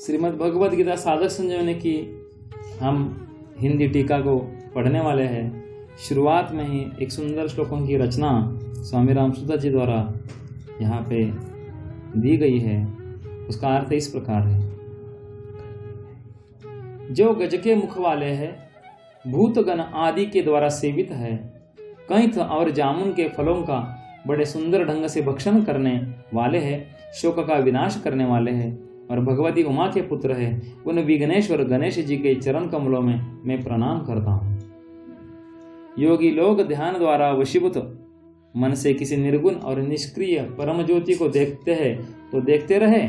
श्रीमद् भगवद गीता साधक संजीवनी की हम हिंदी टीका को पढ़ने वाले हैं। शुरुआत में ही एक सुंदर श्लोकों की रचना स्वामी रामसुंदर जी द्वारा यहाँ पे दी गई है। उसका अर्थ इस प्रकार है। जो गज के मुख वाले है, भूतगण आदि के द्वारा सेवित है, कैथ और जामुन के फलों का बड़े सुंदर ढंग से भक्षण करने वाले हैं, शोक का विनाश करने वाले हैं और भगवती उमा के पुत्र है, उन विघ्नेश्वर गणेश जी के चरण कमलों में मैं प्रणाम करता हूँ। योगी लोग ध्यान द्वारा वशीभूत मन से किसी निर्गुण और निष्क्रिय परम ज्योति को देखते हैं तो देखते रहे,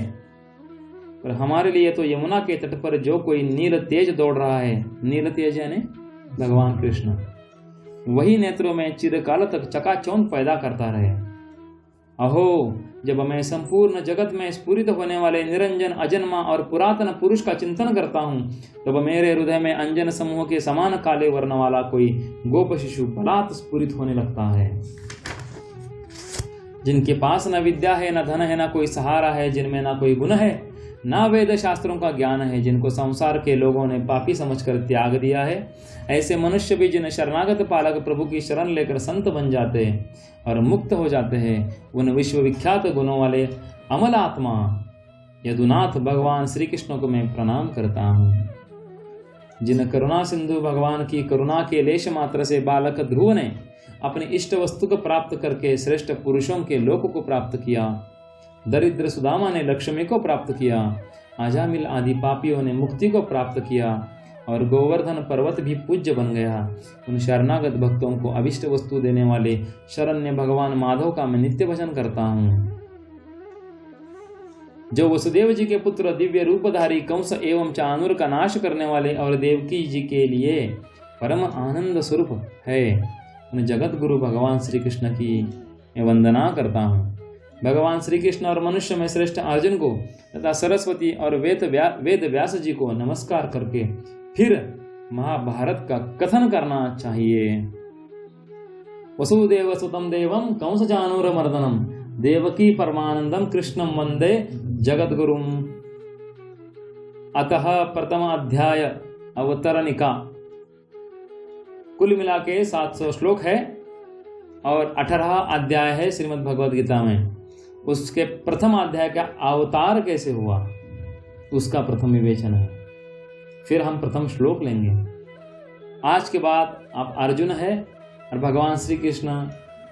पर हमारे लिए तो यमुना के तट पर जो कोई नील तेज दौड़ रहा है, नील तेज यानी भगवान कृष्ण, वही नेत्रों में चिरकाल तक चकाचौंध पैदा करता रहे। अहो, जब मैं संपूर्ण जगत में स्फुरित होने वाले निरंजन अजन्मा और पुरातन पुरुष का चिंतन करता हूँ, तब मेरे हृदय में अंजन समूह के समान काले वर्ण वाला कोई गोप शिशु बलात् स्फुरित होने लगता है। जिनके पास न विद्या है, न धन है, न कोई सहारा है, जिनमें न कोई गुण है, ना वेद शास्त्रों का ज्ञान है, जिनको संसार के लोगों ने पापी समझकर त्याग दिया है, ऐसे मनुष्य भी जिन शरणागत पालक प्रभु की शरण लेकर संत बन जाते हैं और मुक्त हो जाते हैं, उन विश्वविख्यात गुणों वाले अमल आत्मा यदुनाथ भगवान श्री कृष्ण को मैं प्रणाम करता हूँ। जिन करुणा सिंधु भगवान की करुणा के लेश मात्र से बालक ध्रुव ने अपनी इष्ट वस्तु को प्राप्त करके श्रेष्ठ पुरुषों के लोक को प्राप्त किया, दरिद्र सुदामा ने लक्ष्मी को प्राप्त किया, आजामिल आदि पापियों ने मुक्ति को प्राप्त किया और गोवर्धन पर्वत भी पूज्य बन गया। उन शरणागत भक्तों को अभिष्ट वस्तु देने वाले शरण्य भगवान माधव का मैं नित्य भजन करता हूँ। जो वसुदेव जी के पुत्र दिव्य रूपधारी कंस एवं चाणूर का नाश करने वाले और देवकी जी के लिए परम आनंद स्वरूप है, उन जगत गुरु भगवान श्री कृष्ण की मैं वंदना करता हूँ। भगवान श्री कृष्ण और मनुष्य में श्रेष्ठ अर्जुन को तथा सरस्वती और वेद व्यास जी को नमस्कार करके फिर महाभारत का कथन करना चाहिए। वसुदेव सुतम देवम कंस चाणूर मर्दनम देवकी परमानंदम कृष्णम वंदे जगत गुरुम। अतः प्रथम अध्याय अवतरणिका। कुल मिला के 700 श्लोक है और 18 अध्याय है श्रीमद् भगवद गीता में। उसके प्रथम अध्याय का अवतार कैसे हुआ उसका प्रथम विवेचन है। फिर हम प्रथम श्लोक लेंगे। आज के बाद आप अर्जुन है और भगवान श्री कृष्ण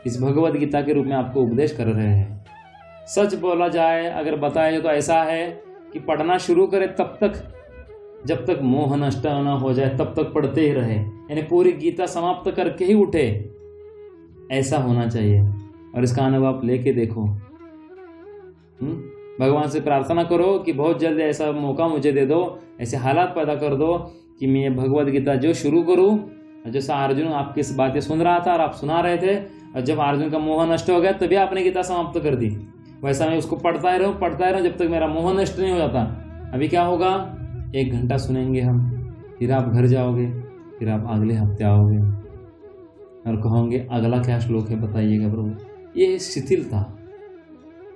इस भगवद गीता के रूप में आपको उपदेश कर रहे हैं। सच बोला जाए, अगर बताया तो ऐसा है कि पढ़ना शुरू करें तब तक, जब तक मोह नष्ट न हो जाए तब तक पढ़ते ही रहे, यानी पूरी गीता समाप्त करके ही उठे, ऐसा होना चाहिए। और इसका अनुभव आप लेके देखो। भगवान से प्रार्थना करो कि बहुत जल्द ऐसा मौका मुझे दे दो, ऐसे हालात पैदा कर दो कि मैं भगवद गीता जो शुरू करूं। जैसा अर्जुन आपकी इस बातें सुन रहा था और आप सुना रहे थे, और जब अर्जुन का मोह नष्ट हो गया तभी आपने गीता समाप्त कर दी, वैसा मैं उसको पढ़ता ही रहूं जब तक मेरा मोह नष्ट नहीं हो जाता। अभी क्या होगा, 1 घंटा सुनेंगे हम, फिर आप घर जाओगे, फिर आप अगले हफ्ते आओगे और कहोगे अगला क्या श्लोक है बताइएगा प्रभु। ये शिथिलता,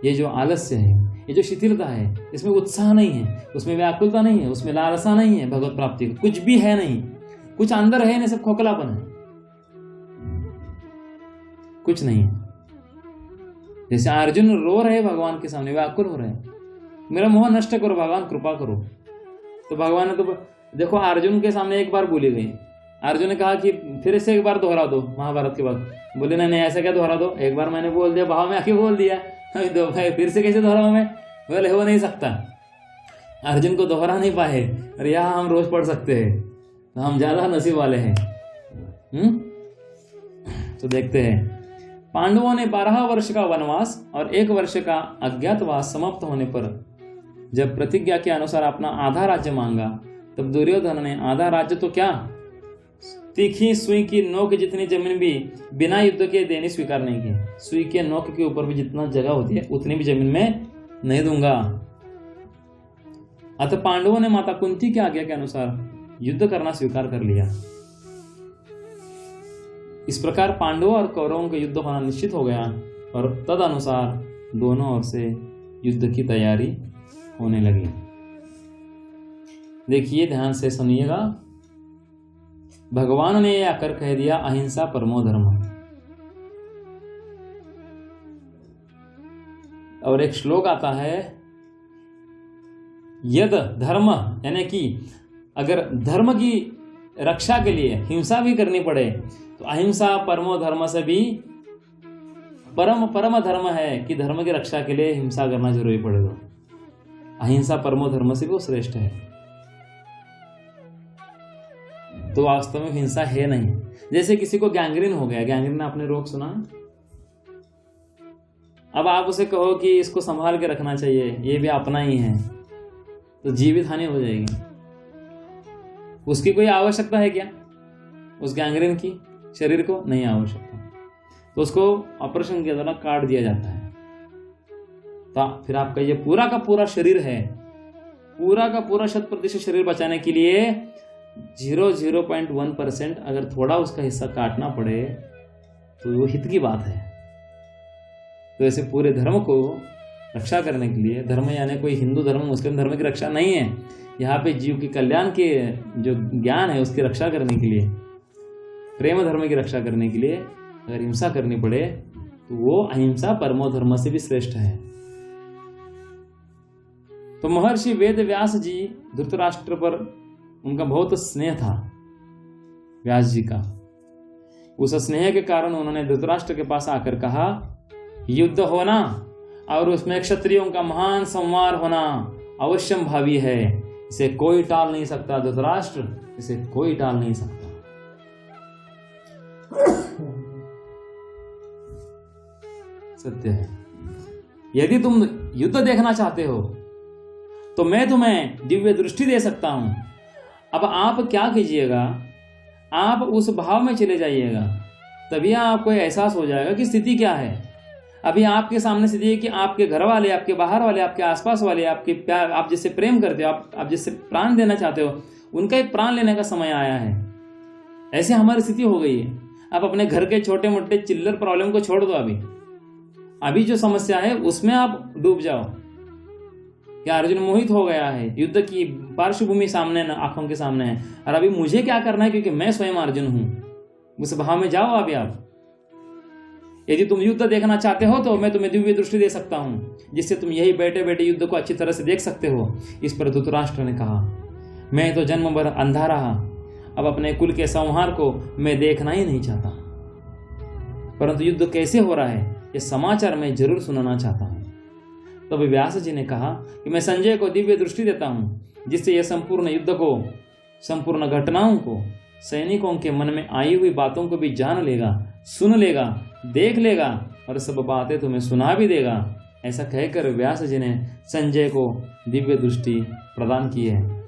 ये जो आलस्य है, ये जो शिथिलता है, इसमें उत्साह नहीं है, उसमें व्याकुलता नहीं है, उसमें लालसा नहीं है भगवत प्राप्ति का, कुछ भी है नहीं, कुछ अंदर है नहीं, सब खोखलापन है, कुछ नहीं है। जैसे अर्जुन रो रहे भगवान के सामने, व्याकुल हो रहे, मेरा मोह नष्ट करो भगवान, कृपा करो। तो भगवान ने तो देखो अर्जुन के सामने एक बार बोली गई, अर्जुन ने कहा कि फिर से एक बार दोहरा दो महाभारत के बाद। बोले नहीं ऐसा क्या दोहरा दो, एक बार मैंने बोल दिया, भाव में आके बोल दिया, दो भाई फिर से कैसे दोहराऊं मैं। बोले हो नहीं सकता, अर्जुन को दोहरा नहीं पाए और यहाँ हम रोज पढ़ सकते हैं, तो हम ज्यादा नसीब वाले हैं। तो देखते हैं, पांडवों ने 12 वर्ष का वनवास और 1 वर्ष का अज्ञातवास समाप्त होने पर जब प्रतिज्ञा के अनुसार अपना आधा राज्य मांगा, तब दुर्योधन ने आधा राज्य तो क्या, तीखी सुई की नोक जितनी जमीन भी बिना युद्ध के देने स्वीकार नहीं की। सुई के नोक के ऊपर भी जितना जगह होती है उतनी भी जमीन में नहीं दूंगा। अतः पांडवों ने माता कुंती की आज्ञा के अनुसार युद्ध करना स्वीकार कर लिया। इस प्रकार पांडवों और कौरवों का युद्ध होना निश्चित हो गया और तद अनुसार दोनों ओर से युद्ध की तैयारी होने लगी। देखिए, ध्यान से सुनिएगा। भगवान ने आकर कह दिया अहिंसा परमो धर्म। और एक श्लोक आता है, यद धर्म, यानी कि अगर धर्म की रक्षा के लिए हिंसा भी करनी पड़े तो अहिंसा परमो धर्म से भी परम धर्म है कि धर्म की रक्षा के लिए हिंसा करना जरूरी पड़ेगा। अहिंसा परमो धर्म से भी वो श्रेष्ठ है। तो वास्तव में हिंसा है नहीं। जैसे किसी को गैंग्रीन हो गया, गैंग्रीन आपने रोग सुना, अब आप उसे कहो कि इसको संभाल के रखना चाहिए, ये भी अपना ही है, तो जीवित हानि हो जाएगी। उसकी कोई आवश्यकता है क्या उस गैंग्रीन की? शरीर को नहीं आवश्यकता, तो उसको ऑपरेशन के द्वारा काट दिया जाता है। तो फिर आपका ये पूरा का पूरा शरीर है, पूरा का पूरा 100% शरीर बचाने के लिए 0.1% अगर थोड़ा उसका हिस्सा काटना पड़े तो वो हित की बात है। तो ऐसे पूरे धर्म को रक्षा करने के लिए, धर्म यानी कोई हिंदू धर्म मुस्लिम धर्म की रक्षा नहीं है, यहाँ पे जीव के कल्याण के जो ज्ञान है उसकी रक्षा करने के लिए, प्रेम धर्म की रक्षा करने के लिए अगर हिंसा करनी पड़े तो वो अहिंसा परमो धर्म से भी श्रेष्ठ है। तो महर्षि वेद व्यास जी, धृतराष्ट्र पर उनका बहुत स्नेह था, व्यास जी का। उस स्नेह के कारण उन्होंने धृतराष्ट्र के पास आकर कहा, युद्ध होना और उसमें क्षत्रियों का महान संवार होना अवश्यम भावी है, इसे कोई टाल नहीं सकता धृतराष्ट्र, इसे कोई टाल नहीं सकता। सत्य है। यदि तुम युद्ध देखना चाहते हो तो मैं तुम्हें दिव्य दृष्टि दे सकता हूं। अब आप क्या कीजिएगा, आप उस भाव में चले जाइएगा, तभी आपको एहसास हो जाएगा कि स्थिति क्या है। अभी आपके सामने स्थिति है कि आपके घर वाले, आपके बाहर वाले, आपके आसपास वाले, आपके प्यार, आप जिससे प्रेम करते हो, आप जिससे प्राण देना चाहते हो, उनका एक प्राण लेने का समय आया है। ऐसे हमारी स्थिति हो गई है। आप अपने घर के छोटे मोटे चिल्लर प्रॉब्लम को छोड़ दो, अभी जो समस्या है उसमें आप डूब जाओ। क्या अर्जुन मोहित हो गया है, युद्ध की पार्श्वभूमि सामने आंखों के सामने है, और अभी मुझे क्या करना है क्योंकि मैं स्वयं अर्जुन हूं, उस भाव में जाओ अभी आप। यदि तुम युद्ध देखना चाहते हो तो मैं तुम्हें दिव्य दृष्टि दे सकता हूं, जिससे तुम यही बैठे बैठे युद्ध को अच्छी तरह से देख सकते हो। इस पर धृतराष्ट्र ने कहा, मैं तो जन्म भर अंधा रहा, अब अपने कुल के संहार को मैं देखना ही नहीं चाहता, परंतु युद्ध कैसे हो रहा है ये समाचार मैं जरूर सुनना चाहता हूं। तब व्यास जी ने कहा कि मैं संजय को दिव्य दृष्टि देता हूं, जिससे यह संपूर्ण युद्ध को, संपूर्ण घटनाओं को, सैनिकों के मन में आई हुई बातों को भी जान लेगा, सुन लेगा, देख लेगा और सब बातें तुम्हें सुना भी देगा। ऐसा कहकर व्यास जी ने संजय को दिव्य दृष्टि प्रदान की है।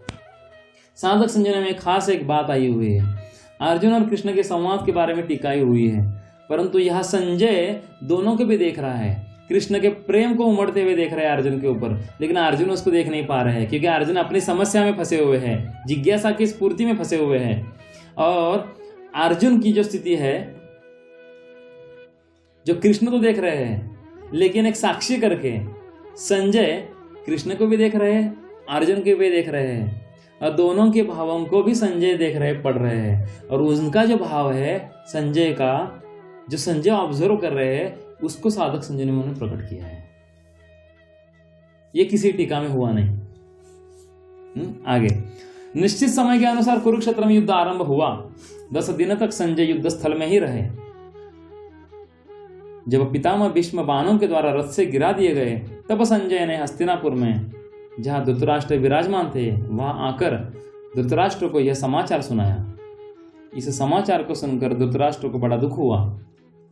साधक संजय में खास एक बात आई हुई है, अर्जुन और कृष्ण के संवाद के बारे में टिकाई हुई है, परंतु यह संजय दोनों को भी देख रहा है। कृष्ण के प्रेम को उमड़ते हुए देख रहे हैं अर्जुन के ऊपर, लेकिन अर्जुन उसको देख नहीं पा रहे हैं, क्योंकि अर्जुन अपनी समस्या में फंसे हुए हैं, जिज्ञासा की स्फूर्ति में फंसे हुए हैं। और अर्जुन की जो स्थिति है, जो कृष्ण तो देख रहे हैं, लेकिन एक साक्षी करके संजय कृष्ण को भी देख रहे हैं, अर्जुन को भी देख रहे हैं, और दोनों के भावों को भी संजय देख रहे, पढ़ रहे हैं। और उनका जो भाव है संजय का, जो संजय ऑब्जर्व कर रहे हैं, उसको साधक संजय ने उन्होंने प्रकट किया है। ये किसी टीका में हुआ नहीं। आगे, निश्चित समय के अनुसार कुरुक्षेत्र में युद्ध आरंभ हुआ। 10 दिन तक संजय युद्ध स्थल में ही रहे। जब पितामह भीष्म बाणों के द्वारा रथ से गिरा दिए गए, तब संजय ने हस्तिनापुर में, जहां धृतराष्ट्र विराजमान थे, वहां आकर धृतराष्ट्र को यह समाचार सुनाया। इस समाचार को सुनकर धृतराष्ट्र को बड़ा दुख हुआ,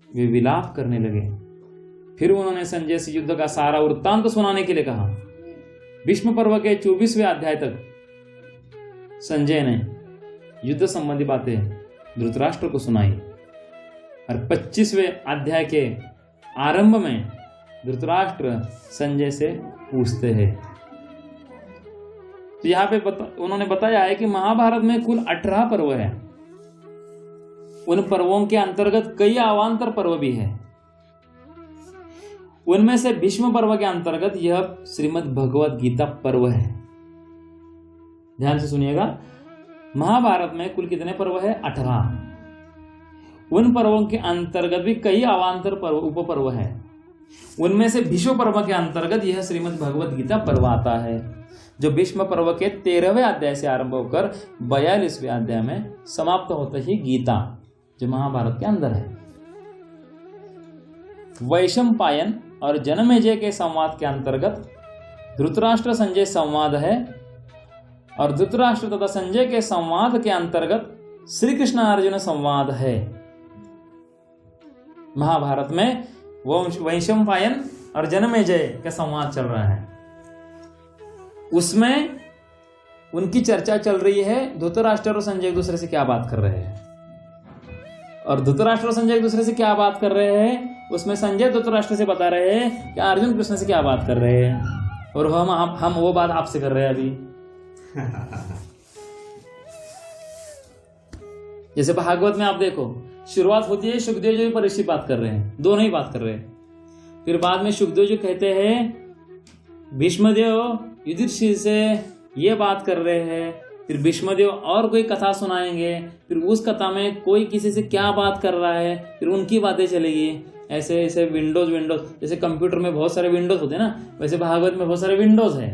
वे विलाप करने लगे। फिर उन्होंने संजय से युद्ध का सारा वृत्तांत सुनाने के लिए कहा। भीष्म पर्व के 24वें अध्याय तक संजय ने युद्ध संबंधी बातें धृतराष्ट्र को सुनाई, और 25वें अध्याय के आरंभ में धृतराष्ट्र संजय से पूछते हैं। तो यहाँ पे उन्होंने बताया है कि महाभारत में कुल 18 पर्व है। उन पर्वों के अंतर्गत कई अवान्तर पर्व भी है। उनमें से भीष्म पर्व के अंतर्गत यह श्रीमद् भगवद गीता पर्व है। ध्यान से सुनिएगा। महाभारत में कुल कितने पर्व है? 18। उन पर्वों के अंतर्गत भी कई अवान्तर पर्व, उप पर्व है। उनमें से भीष्म पर्व के अंतर्गत यह श्रीमद् भगवत गीता पर्व आता है, जो भीष्म पर्व के 13वें अध्याय से आरंभ होकर 42वें अध्याय में समाप्त होता ही गीता, जो महाभारत के अंदर है। वैशंपायन और जनमेजय के संवाद के अंतर्गत धृतराष्ट्र संजय संवाद है, और धृतराष्ट्र तथा संजय के संवाद के अंतर्गत श्री कृष्ण अर्जुन संवाद है। महाभारत में वैशंपायन और जनमेजय का संवाद चल रहा है, उसमें उनकी चर्चा चल रही है। धृतराष्ट्र और संजय एक दूसरे से क्या बात कर रहे हैं, और धृतराष्ट्र और संजय एक दूसरे से क्या बात कर रहे हैं, उसमें संजय धृतराष्ट्र से बता रहे हैं कि अर्जुन कृष्ण से क्या बात कर रहे हैं, और हम वो बात आपसे कर रहे हैं अभी। जैसे भागवत में आप देखो, शुरुआत होती है सुखदेव जी परीक्षित बात कर रहे हैं, दोनों ही बात कर रहे हैं। फिर बाद में सुखदेव जी कहते हैं भीष्मदेव युधिष्ठिर से ये बात कर रहे हैं, फिर भीष्मदेव और कोई कथा सुनाएंगे, फिर उस कथा में कोई किसी से क्या बात कर रहा है, फिर उनकी बातें चलेगी। ऐसे ऐसे विंडोज जैसे कंप्यूटर में बहुत सारे विंडोज होते हैं ना, वैसे भागवत में बहुत सारे विंडोज है,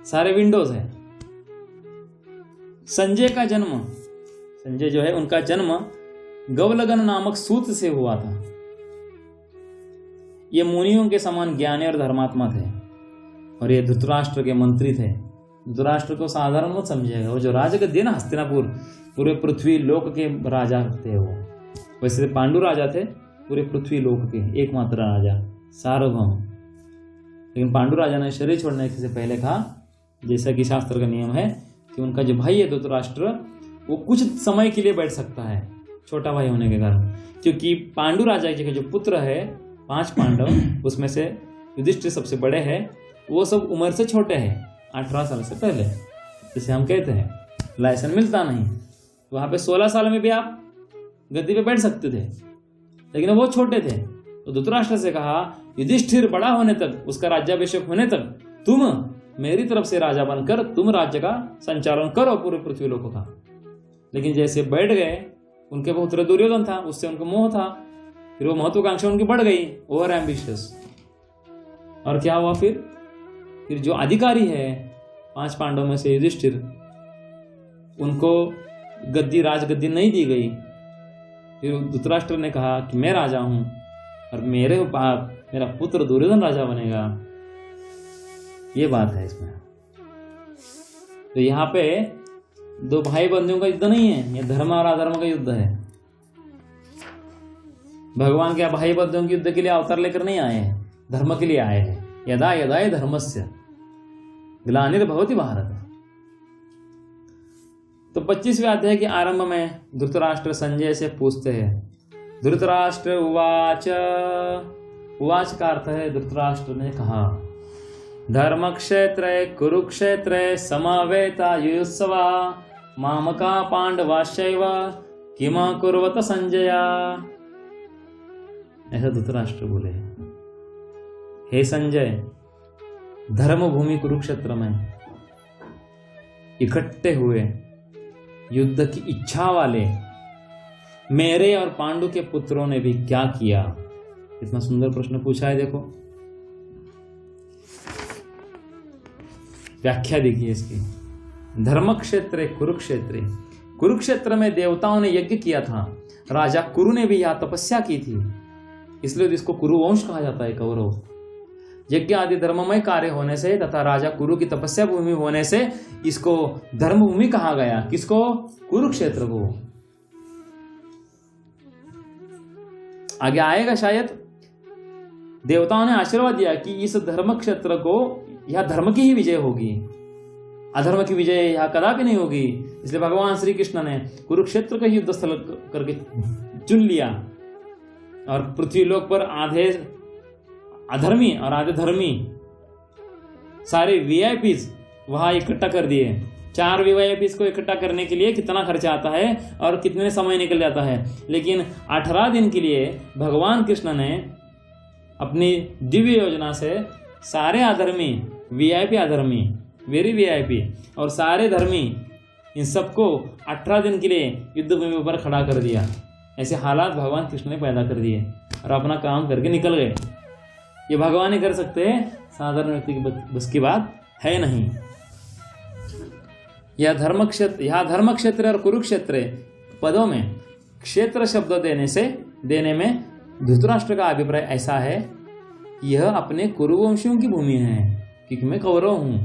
सारे विंडोज है। संजय का जन्म, संजय जो है उनका जन्म गवलगन नामक सूत से हुआ था। ये मुनियों के समान ज्ञानी और धर्मात्मा थे, और ये धृतराष्ट्र के मंत्री थे। धृतराष्ट्र को साधारण मत समझिएगा, वो जो राजा दिए ना हस्तिनापुर, पूरे पृथ्वी लोक के राजा थे वो। वैसे पांडु राजा थे पूरे पृथ्वी लोक के एकमात्र राजा, सार्वभौम। लेकिन पांडु राजा ने शरीर छोड़ने से पहले कहा, जैसा कि शास्त्र का नियम है कि उनका जो भाई है धृतराष्ट्र, वो कुछ समय के लिए बैठ सकता है, छोटा भाई होने के कारण। क्योंकि पांडु राजा के जो पुत्र है 5 पांडव, उसमें से युधिष्ठिर सबसे बड़े हैं, वो सब उम्र से छोटे हैं, 18 साल से पहले। जैसे हम कहते हैं लाइसेंस मिलता नहीं, वहाँ पे 16 साल में भी आप गद्दी पे बैठ सकते थे, लेकिन वो छोटे थे। तो धृतराष्ट्र से कहा युधिष्ठिर बड़ा होने तक, उसका राज्याभिषेक होने तक तुम मेरी तरफ से राजा बनकर तुम राज्य का संचालन करो पूरे पृथ्वी लोक का। लेकिन जैसे बैठ गए, उनके पुत्र दुर्योधन था, उससे उनको मोह था, फिर वो महत्वाकांक्षा उनकी बढ़ गई, ओवर एम्बिशियस। और क्या हुआ फिर जो अधिकारी है 5 पांडवों में से युधिष्ठिर, उनको राजगद्दी नहीं दी गई। फिर धृतराष्ट्र ने कहा कि मैं राजा हूं और मेरा पुत्र दुर्योधन राजा बनेगा। ये बात है इसमें। तो यहाँ पे 2 भाई बंधुओं का युद्ध नहीं है, ये धर्म और अधर्म का युद्ध है। भगवान के भाई बंधुओं के युद्ध के लिए अवतार लेकर नहीं आए हैं, धर्म के लिए आए हैं। यदा यदा धर्मस्य ग्लानिर्भवति भारत। तो 25वें अध्याय के आरंभ में धृतराष्ट्र संजय से पूछते हैं, धृतराष्ट्र उवाच। उवाच का अर्थ है धृतराष्ट्र ने कहा, धर्म क्षेत्रे कुरुक्षेत्रे समवेता युयुत्सवा मामका पांडवाश्चैव किमा कुर्वत संजया। ऐसा धृतराष्ट्र बोले, हे संजय, धर्म भूमि कुरुक्षेत्र में इकट्ठे हुए युद्ध की इच्छा वाले मेरे और पांडु के पुत्रों ने भी क्या किया। इतना सुंदर प्रश्न पूछा है, देखो व्याख्या देखिए इसकी। धर्म क्षेत्र कुरुक्षेत्र, कुरुक्षेत्र में देवताओं ने यज्ञ किया था, राजा कुरु ने भी यहां तपस्या की थी, इसलिए इसको कुरुवंश कहा जाता है। कौरव यज्ञ आदि धर्ममय कार्य होने से तथा राजा कुरु की तपस्या भूमि होने से इसको धर्मभूमि कहा गया। किसको? कुरुक्षेत्र को। आगे आएगा शायद, देवताओं ने आशीर्वाद दिया कि इस धर्म क्षेत्र को, यह धर्म की ही विजय होगी, अधर्म की विजय यह कदापि नहीं होगी। इसलिए भगवान श्री कृष्ण ने कुरुक्षेत्र का युद्ध स्थल करके चुन लिया, और पृथ्वी लोक पर आधे अधर्मी और आधे धर्मी सारे वीआईपीज वहां इकट्ठा कर दिए। 4 वीआईपीज को इकट्ठा करने के लिए कितना खर्चा आता है और कितने समय निकल जाता है, लेकिन 18 दिन के लिए भगवान कृष्ण ने अपनी दिव्य योजना से सारे अधर्मी, वीआईपी अधर्मी वेरी वीआईपी, और सारे धर्मी इन सबको 18 दिन के लिए युद्ध भूमि पर खड़ा कर दिया। ऐसे हालात भगवान कृष्ण ने पैदा कर दिए और अपना काम करके निकल गए। ये भगवान ही कर सकते हैं, साधारण व्यक्ति की बस की बात है नहीं। यह धर्म क्षेत्र और कुरुक्षेत्र पदों में क्षेत्र शब्द देने में धृतराष्ट्र का अभिप्राय ऐसा है कि यह अपने कुरुवंशियों की भूमि है, क्योंकि मैं कौरव हूं,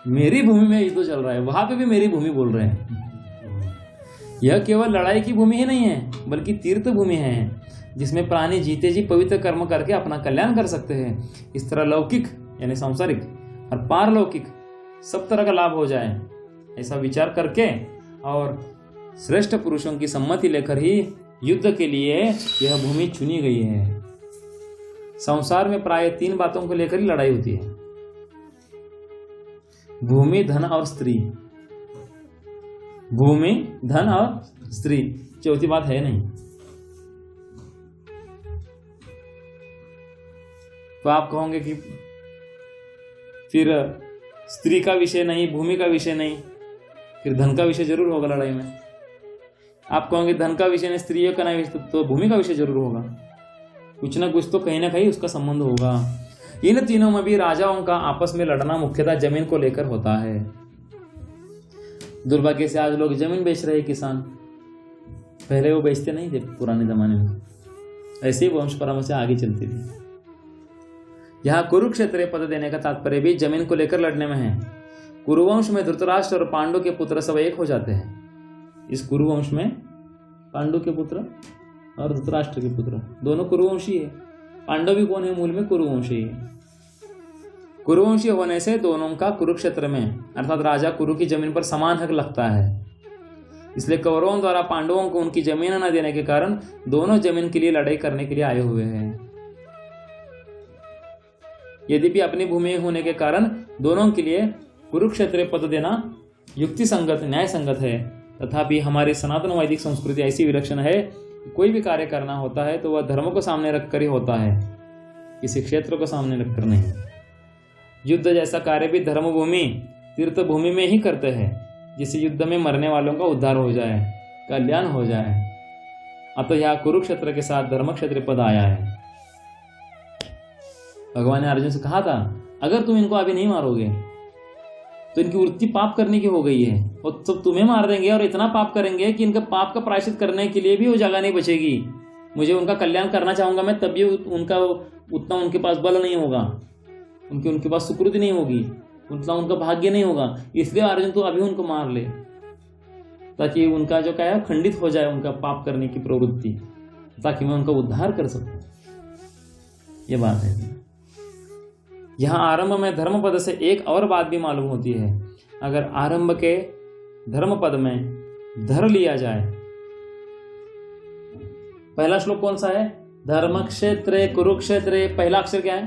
मेरी भूमि में युद्ध चल रहा है, वहां पे भी मेरी भूमि बोल रहे हैं। यह केवल लड़ाई की भूमि ही नहीं है, बल्कि तीर्थ भूमि है, जिसमें प्राणी जीते जी पवित्र कर्म करके अपना कल्याण कर सकते हैं। इस तरह लौकिक यानी सांसारिक और पारलौकिक सब तरह का लाभ हो जाए, ऐसा विचार करके और श्रेष्ठ पुरुषों की सम्मति लेकर ही युद्ध के लिए यह भूमि चुनी गई है। संसार में प्राय 3 बातों को लेकर ही लड़ाई होती है: भूमि, धन और स्त्री। भूमि, धन और स्त्री, चौथी बात है नहीं। तो आप कहोगे कि फिर स्त्री का विषय नहीं, भूमि का विषय नहीं, फिर धन का विषय जरूर होगा लड़ाई में। आप कहोगे धन का विषय नहीं, स्त्रियों का नहीं, तो भूमि का विषय जरूर होगा। कुछ ना कुछ तो कहीं ना कहीं उसका संबंध होगा। इन तीनों में भी राजाओं का आपस में लड़ना मुख्यतः जमीन को लेकर होता है। दुर्भाग्य से आज लोग जमीन बेच रहे हैं, किसान। पहले वो बेचते नहीं थे पुराने जमाने में, ऐसे ही वंश परंपरा से आगे चलती थी। यहाँ कुरुक्षेत्र पद देने का तात्पर्य भी जमीन को लेकर लड़ने में है। कुरुवंश में धृतराष्ट्र और पांडु के पुत्र सब एक हो जाते हैं। इस कुरुवंश में पांडु के पुत्र और धृतराष्ट्र के पुत्र दोनों कुरुवंशी है। पांडव भी कौन है? मूल में कुरुवंशी है। कुरुवंशी होने से दोनों का कुरुक्षेत्र में अर्थात राजा कुरु की जमीन पर समान हक लगता है। इसलिए कौरवों द्वारा पांडवों को उनकी जमीन न देने के कारण दोनों जमीन के लिए लड़ाई करने के लिए आए हुए हैं। यद्यपि अपनी भूमि होने के कारण दोनों के लिए कुरुक्षेत्र पद देना युक्ति संगत, न्याय संगत है। तथापि हमारी सनातन वैदिक संस्कृति ऐसी विलक्षण है कि कोई भी कार्य करना होता है तो वह धर्म को सामने रखकर ही होता है, किसी क्षेत्र को सामने रखकर नहीं। युद्ध जैसा कार्य भी धर्मभूमि, तीर्थ भूमि में ही करते हैं, जिससे युद्ध में मरने वालों का उद्धार हो जाए, कल्याण हो जाए। अतः यह कुरुक्षेत्र के साथ धर्म क्षेत्र पद आया है। भगवान ने अर्जुन से कहा था, अगर तुम इनको अभी नहीं मारोगे तो इनकी वृत्ति पाप करने की हो गई है, और सब तुम्हें मार देंगे और इतना पाप करेंगे कि इनका पाप का प्रायश्चित करने के लिए भी वो जगह नहीं बचेगी। मुझे उनका कल्याण करना चाहूंगा मैं, तब भी उनका उतना उनके पास बल नहीं होगा, उनके पास सुकृति नहीं होगी, उतना उनका भाग्य नहीं होगा। इसलिए अर्जुन तो अभी उनको मार ले, ताकि उनका जो क्या है खंडित हो जाए, उनका पाप करने की प्रवृत्ति, ताकि मैं उनका उद्धार कर सकूं। ये बात है। यहाँ आरंभ में धर्म पद से एक और बात भी मालूम होती है। अगर आरंभ के धर्म पद में धर लिया जाए, पहला श्लोक कौन सा है? धर्म क्षेत्र कुरुक्षेत्र, पहला अक्षर क्या है?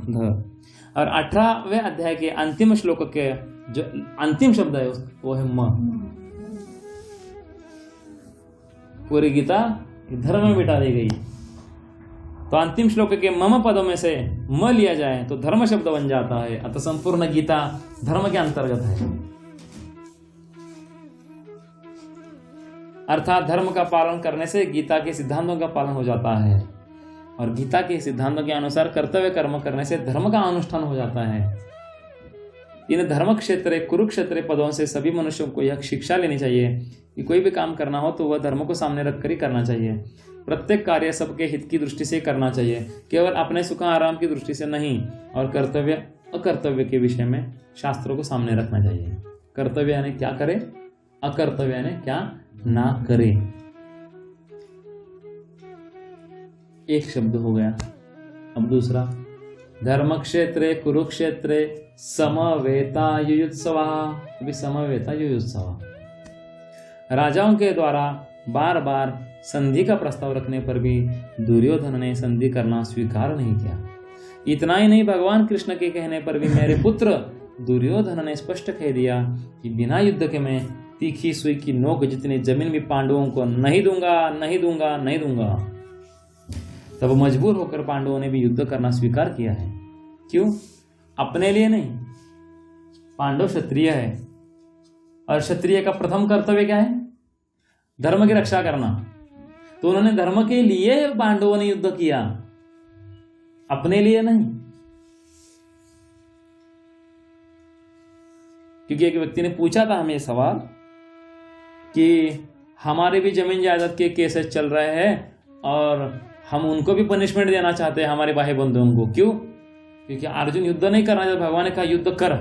ध। और 18वें अध्याय के अंतिम श्लोक के जो अंतिम शब्द है वो है म। पूरी गीता धर्म में बिठा दी गई। तो अंतिम श्लोक के मम पदों में से म लिया जाए तो धर्म शब्द बन जाता है। अतः संपूर्ण गीता धर्म के अंतर्गत है। अर्थात धर्म का पालन करने से गीता के सिद्धांतों का पालन हो जाता है, और गीता के सिद्धांतों के अनुसार कर्तव्य कर्म करने से धर्म का अनुष्ठान हो जाता है। इन धर्म क्षेत्र कुरुक्षेत्र पदों से सभी मनुष्यों को यह शिक्षा लेनी चाहिए कि कोई भी काम करना हो तो वह धर्म को सामने रखकर ही करना चाहिए। प्रत्येक कार्य सबके हित की दृष्टि से करना चाहिए, केवल अपने सुख आराम की दृष्टि से नहीं। और कर्तव्य अकर्तव्य के विषय में शास्त्रों को सामने रखना चाहिए। कर्तव्य यानी क्या करे, अकर्तव्य यानी क्या ना करे। एक शब्द हो गया। अब दूसरा, धर्म क्षेत्रे कुरुक्षेत्रे समवेता युयुत्सवा। अभी समवेता युयुत्सवा, राजाओं के द्वारा बार बार संधि का प्रस्ताव रखने पर भी दुर्योधन ने संधि करना स्वीकार नहीं किया। इतना ही नहीं, भगवान कृष्ण के कहने पर भी मेरे पुत्र दुर्योधन ने स्पष्ट कह दिया कि बिना युद्ध के मैं तीखी सुई की नोक जितनी जमीन भी पांडवों को नहीं दूंगा, नहीं दूंगा, नहीं दूंगा। तब मजबूर होकर पांडवों ने भी युद्ध करना स्वीकार किया है। क्यों? अपने लिए नहीं, पांडव क्षत्रिय है और क्षत्रिय का प्रथम कर्तव्य क्या है? धर्म की रक्षा करना। तो उन्होंने धर्म के लिए पांडवों ने युद्ध किया, अपने लिए नहीं। क्योंकि एक व्यक्ति ने पूछा था हमें सवाल कि हमारे भी जमीन जायदाद के केसेस चल रहे हैं और हम उनको भी पनिशमेंट देना चाहते हैं हमारे भाई बंधुओं को। क्यों? क्योंकि अर्जुन युद्ध नहीं करना चाहता, भगवान ने कहा युद्ध कर।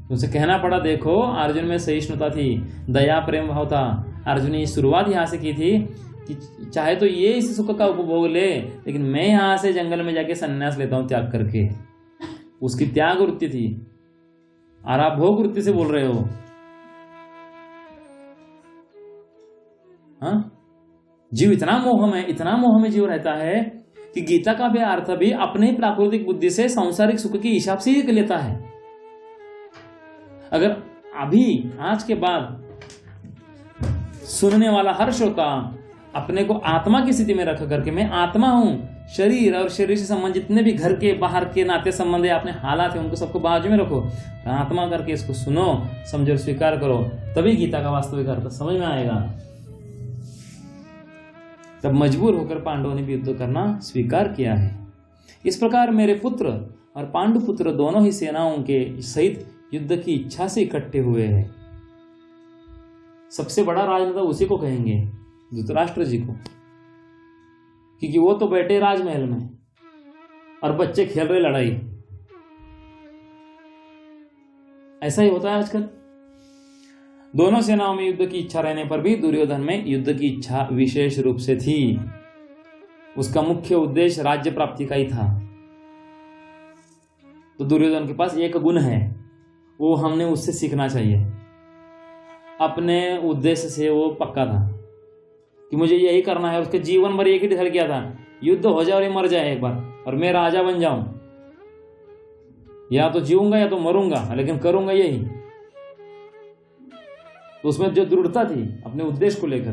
तो उसे कहना पड़ा, देखो अर्जुन में सहिष्णुता थी, दया प्रेम भाव था। अर्जुन ने शुरुआत यहाँ से की थी कि चाहे तो ये इस सुख का उपभोग ले, लेकिन मैं यहाँ से जंगल में जाके संन्यास लेता हूँ त्याग करके। उसकी त्याग वृत्ति थी, और आप भोग वृत्ति से बोल रहे हो। हाँ, जीव इतना मोह में जीव रहता है कि गीता का भी अर्थ भी अपने ही प्राकृतिक बुद्धि से सांसारिक सुख की हिसाब से ही लेता है। अगर अभी आज के बाद सुनने वाला हर श्रोता अपने को आत्मा की स्थिति में रख करके, मैं आत्मा हूं, शरीर और शरीर से संबंधित जितने भी घर के बाहर के नाते संबंध है, अपने हालात है, उनको सबको बाजू में रखो, आत्मा करके इसको सुनो, समझो और स्वीकार करो, तभी गीता का वास्तविक अर्थ समझ में आएगा। तब मजबूर होकर पांडवों ने भी युद्ध करना स्वीकार किया है। इस प्रकार मेरे पुत्र और पांडु पुत्र दोनों ही सेनाओं के सहित युद्ध की इच्छा से इकट्ठे हुए हैं। सबसे बड़ा राजनेता उसी को कहेंगे, धृतराष्ट्र जी को, क्योंकि वो तो बैठे राजमहल में और बच्चे खेल रहे लड़ाई। ऐसा ही होता है आजकल। दोनों सेनाओं में युद्ध की इच्छा रहने पर भी दुर्योधन में युद्ध की इच्छा विशेष रूप से थी। उसका मुख्य उद्देश्य राज्य प्राप्ति का ही था। तो दुर्योधन के पास एक गुण है, वो हमने उससे सीखना चाहिए। अपने उद्देश्य से वो पक्का था कि मुझे यही करना है। उसके जीवन भर एक ही डिसाइड किया था, युद्ध हो जाए और ये मर जाए एक बार, और मैं राजा बन जाऊं। या तो जीऊंगा या तो मरूंगा, लेकिन करूंगा यही। तो उसमें जो दृढ़ता थी अपने उद्देश्य को लेकर,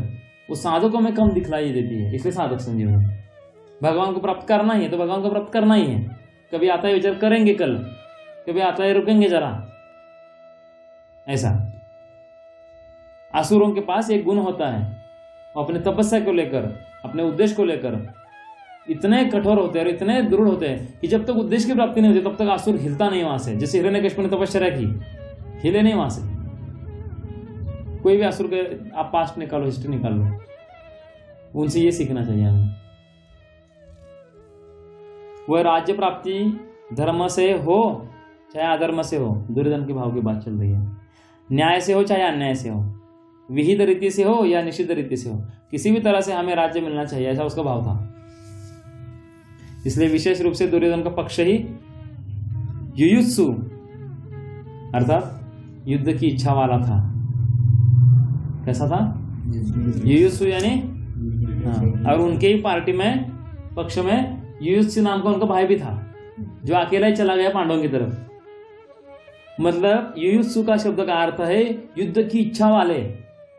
वो साधकों में कम दिखलाई देती है। इसलिए साधक संजीव है। भगवान को प्राप्त करना ही है तो भगवान को प्राप्त करना ही है। कभी आता है विचार करेंगे कल, कभी आता है रुकेंगे जरा, ऐसा। असुरों के पास एक गुण होता है, अपने तपस्या को लेकर, अपने उद्देश्य को लेकर इतने कठोर होते हैं और इतने दृढ़ होते हैं कि जब तक उद्देश्य की प्राप्ति नहीं होती तब तक असुर हिलता नहीं वहां से। जैसे हिरण्यकश्यप ने तपस्या की, हिले नहीं वहां से। कोई भी असुर के आप पास्ट निकालो, हिस्ट्री निकाल लो, उनसे ये सीखना चाहिए हमें। वह राज्य प्राप्ति धर्म से हो चाहे अधर्म से हो, दुर्योधन के भाव की बात चल रही है। न्याय से हो चाहे अन्याय से हो, विहित रीति से हो या निषिद्ध रीति से हो, किसी भी तरह से हमें राज्य मिलना चाहिए, ऐसा उसका भाव था। इसलिए विशेष रूप से दुर्योधन का पक्ष ही युयुत्सु अर्थात युद्ध की इच्छा वाला था। कैसा था? युयुत्सु यानी हाँ। और उनके ही पार्टी में पक्ष में युयुत्सु नाम का उनका भाई भी था, जो अकेला ही चला गया पांडवों की तरफ। मतलब युयुत्सु का शब्द का अर्थ है युद्ध की इच्छा वाले।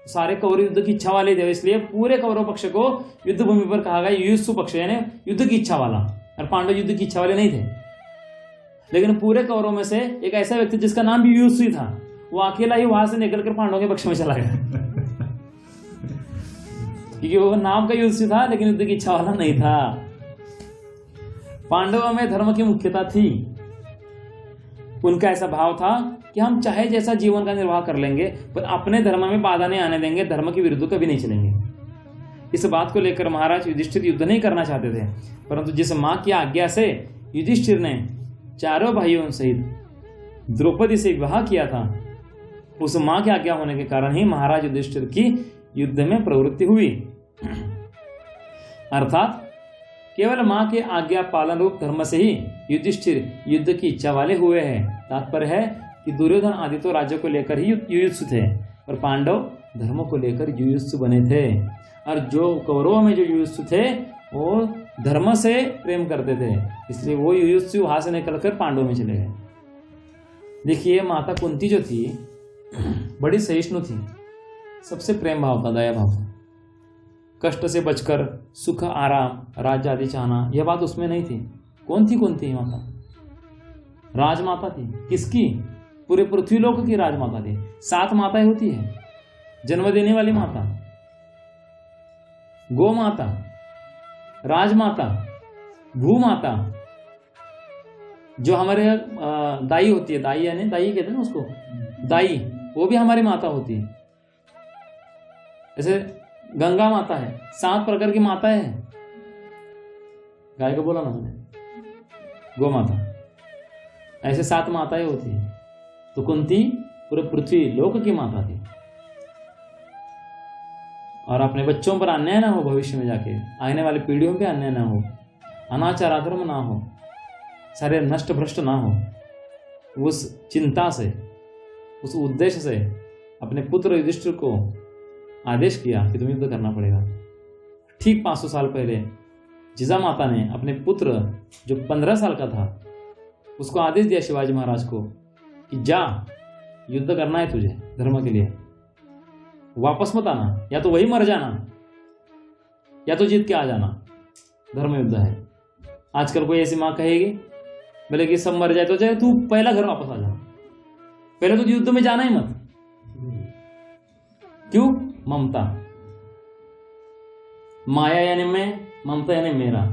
सारे कौरव युद्ध की इच्छा वाले थे, इसलिए पूरे कौरव पक्ष को युद्ध भूमि पर कहा गया युयुत्सु पक्ष, यानी युद्ध की इच्छा वाला। और पांडव युद्ध की इच्छा वाले नहीं थे, लेकिन पूरे कौरव में से एक ऐसा व्यक्ति जिसका नाम भी युयुत्सु था, वो अकेला ही वहां से निकलकर पांडवों के पक्ष में चला गया। क्योंकि वो नाम का युयुत्सु था लेकिन युद्ध की इच्छा वाला नहीं था। पांडवों में धर्म की मुख्यता थी। उनका ऐसा भाव था कि हम चाहे जैसा जीवन का निर्वाह कर लेंगे, पर अपने धर्म में बाधा नहीं आने देंगे, धर्म के विरुद्ध कभी नहीं चलेंगे। इस बात को लेकर महाराज युधिष्ठिर युद्ध नहीं करना चाहते थे, परंतु जिस मां की आज्ञा से युधिष्ठिर ने चारों भाइयों सहित द्रौपदी से विवाह किया था, उस मां की आज्ञा होने के कारण ही महाराज युधिष्ठिर की युद्ध में प्रवृत्ति हुई। अर्थात केवल मां के आज्ञा पालन रूप धर्म से ही युधिष्ठिर युद्ध की इच्छा वाले हुए हैं। तात्पर्य है कि दुर्योधन आदि तो राज्य को लेकर ही युयुत्सु थे, और पांडव धर्म को लेकर युयुत्सु बने थे। और जो कौरवों में जो युयुत्सु थे वो धर्म से प्रेम करते थे, इसलिए वो युयुत्सु वहां से निकलकर पांडवों में चले गए। देखिए माता कुंती जो थी बड़ी सहिष्णु थी, सबसे प्रेम भाव था, दया भाव था। कष्ट से बचकर सुख आराम राज्य आदि चाहना, यह बात उसमें नहीं थी। कौन थी कुंती माता? राजमाता थी। किसकी? पूरे पृथ्वीलोक की राजमाता थी। 7 माताएं होती है, जन्म देने वाली माता, गौ माता, राजमाता, भूमाता, जो हमारे दाई होती है, दाई यानी दाई कहते हैं ना उसको, दाई, वो भी हमारी माता होती है। जैसे गंगा माता है, 7 प्रकार की माताएं हैं। गाय को बोला ना मैंने, गौ माता, ऐसे 7 माताएं होती है। तो कुंती पूरे पृथ्वी लोक की माता थी। और अपने बच्चों पर अन्याय ना हो, भविष्य में जाके आने वाली पीढ़ियों पे अन्याय ना हो, अनाचार अधर्म ना हो, सारे नष्ट भ्रष्ट ना हो, उस चिंता से, उस उद्देश्य से अपने पुत्र युधिष्ठिर को आदेश किया कि तुम्हें युद्ध करना पड़ेगा। ठीक 500 साल पहले जिजा माता ने अपने पुत्र जो 15 साल का था उसको आदेश दिया शिवाजी महाराज को कि जा, युद्ध करना है तुझे धर्म के लिए, वापस मत आना, या तो वही मर जाना या तो जीत के आ जाना, धर्म युद्ध है। आजकल कोई ऐसी माँ कहेगी, बोले कि सब मर जाए तो जाए, तू पहला घर वापस आ जाना, पहले तो युद्ध में जाना ही मत। क्यों? ममता, माया यानी मैं, ममता यानी मेरा।